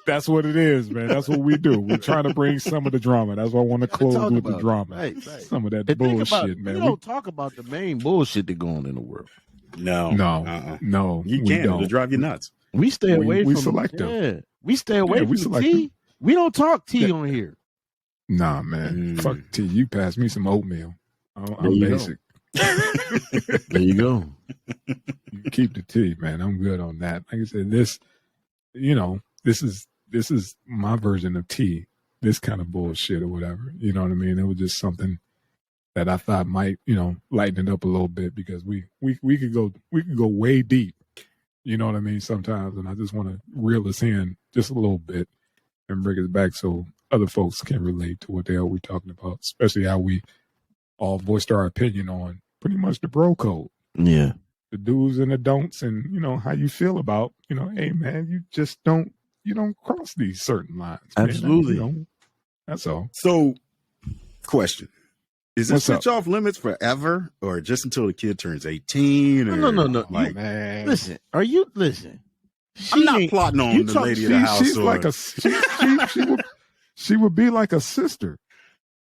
That's what it is, man. That's what we do. We're trying to bring some of the drama. That's why I want to close with the drama. Right. Some of that And think about bullshit, it, man. We don't talk about the main bullshit that going on in the world. No. No. You we can't. don't. It'll drive you nuts. We stay away we from select them. Yeah. We stay away we from select tea. them. We don't talk tea on here. Nah, man. Mm. Fuck tea. You pass me some oatmeal. There I'm you go. basic. There you go. You keep the tea, man. I'm good on that. Like I said, this is my version of tea. This kind of bullshit or whatever. You know what I mean? It was just something that I thought might, lighten it up a little bit because we could go way deep. You know what I mean? Sometimes, and I just want to reel us in just a little bit and bring us back so other folks can relate to what the hell we're talking about, especially how we all voiced our opinion on pretty much the bro code. Yeah. The do's and the don'ts, and how you feel about, hey man, you don't cross these certain lines. Man. Absolutely. That's all. So, question. Is this What's up? switch off limits forever or just until the kid turns 18? Or, No. Like, Man. Listen. I'm not plotting on the lady of the house. She's like she would be like a sister.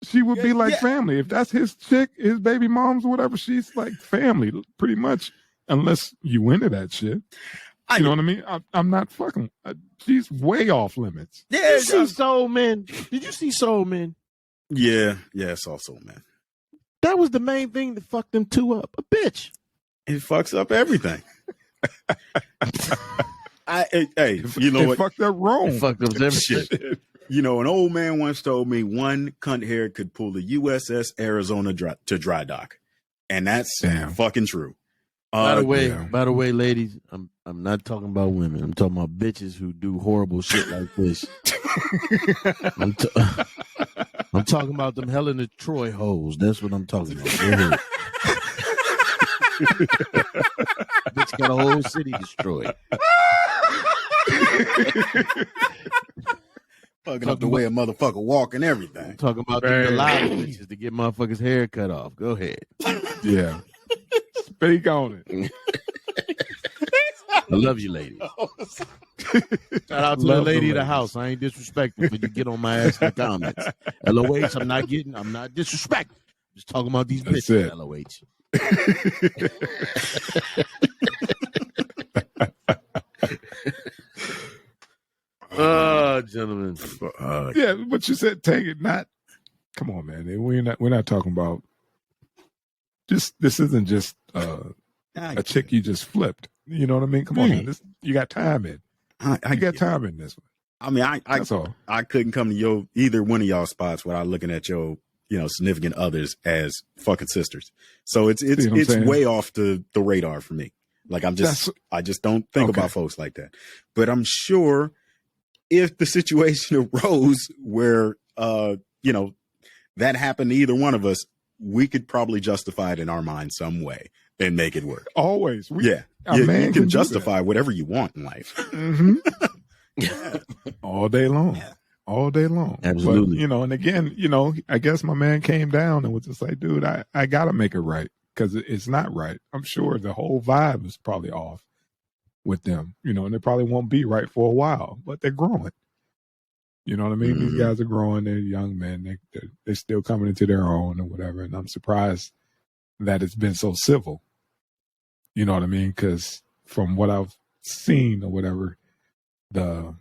She would be like family. If that's his chick, his baby mom's, whatever, she's like family, pretty much. Unless you into that shit. You know what I mean? I'm not fucking. She's way off limits. Did you see Soul Man? Did you see Soul Man? Yeah, it's also, man. That was the main thing that fucked them two up. A bitch. It fucks up everything. Hey, you know what? Fucked up wrong. It fucked up everything. Shit. An old man once told me one cunt hair could pull the USS Arizona to dry dock, and that's fucking true. By the way, ladies, I'm not talking about women. I'm talking about bitches who do horrible shit like this. I'm talking about them Helen of Troy hoes. That's what I'm talking about. Go ahead. Bitch got a whole city destroyed. Fucking up the way a motherfucker walk and everything. I'm talking about the live bitches to get motherfuckers' hair cut off. Go ahead. Yeah. Speak on it. I love you, ladies. Shout out to the lady of the house. I ain't disrespectful when you get on my ass in the comments. LOH, I'm not disrespectful. Just talking about these That's bitches, it. LOH. Gentlemen. Yeah, but you said take it not. Come on, man. We're not talking about. This isn't just a chick you just flipped. You know what I mean? Come on, man. You got time in. You got time in this one. I mean, That's all. I couldn't come to either one of y'all spots without looking at your significant others as fucking sisters. So it's way off the radar for me. Like I just don't think about folks like that. But I'm sure if the situation arose where that happened to either one of us, we could probably justify it in our mind some way and make it work. Always. You can justify whatever you want in life. Mm-hmm. All day long. Yeah. All day long. Absolutely. But, and again, I guess my man came down and was just like, dude, I got to make it right because it's not right. I'm sure the whole vibe is probably off with them, and they probably won't be right for a while, but they're growing. You know what I mean? Mm-hmm. These guys are growing. They're young men. They're still coming into their own and whatever. And I'm surprised that it's been so civil. You know what I mean? Because from what I've seen or whatever, the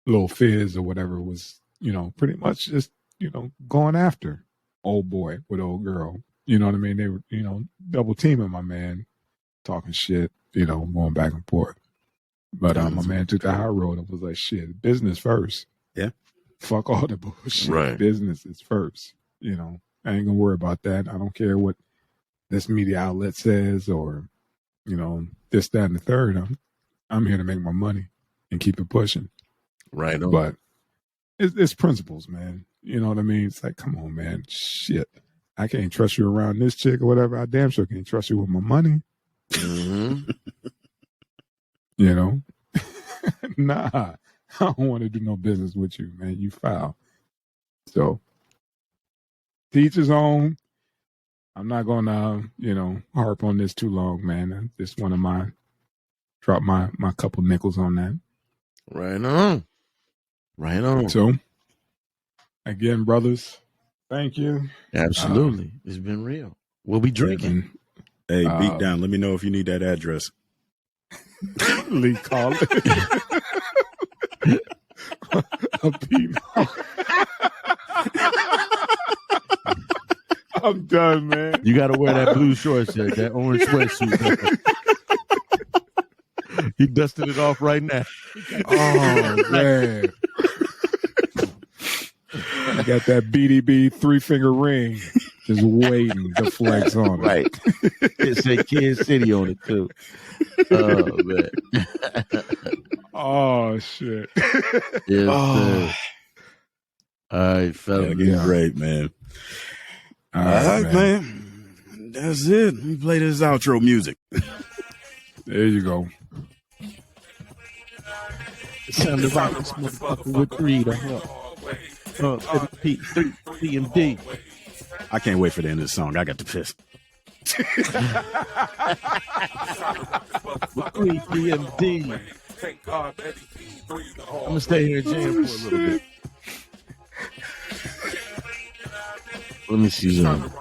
little fizz or whatever was, pretty much just, going after old boy with old girl. You know what I mean? They were, double teaming my man, talking shit, going back and forth. But my man took the high road and was like, shit, business first. Yeah. Fuck all the bullshit. Right. Business is first. I ain't gonna worry about that. I don't care what this media outlet says or, this, that, and the third. I'm here to make my money and keep it pushing. Right on. But it's principles, man. You know what I mean? It's like, come on, man. Shit. I can't trust you around this chick or whatever. I damn sure can't trust you with my money. Mm-hmm. Nah, I don't want to do no business with you, man. You foul. So, teach his own. I'm not going to, harp on this too long, man. I just want to drop my couple nickels on that. Right on. Right on. So, again, brothers, thank you. Absolutely. It's been real. We'll be drinking. Hey, beat down. Let me know if you need that address. Lee, call it. I'm done, man. You got to wear that blue shorts, that orange sweatsuit. He dusted it off right now. Oh, man. I got that BDB 3-finger ring just waiting to flex on it. Right. It said Kansas City on it, too. Oh, man. Oh, shit. Yes, all right, fella. Yeah, great, man. All right, man. That's it. Let me play this outro music. There you go. It's time to rock this motherfucker with 3 PMD. I can't wait for the end of the song. I got to piss. With 3 PMD. I'm going to stay here and jam for a little bit. Let me see something.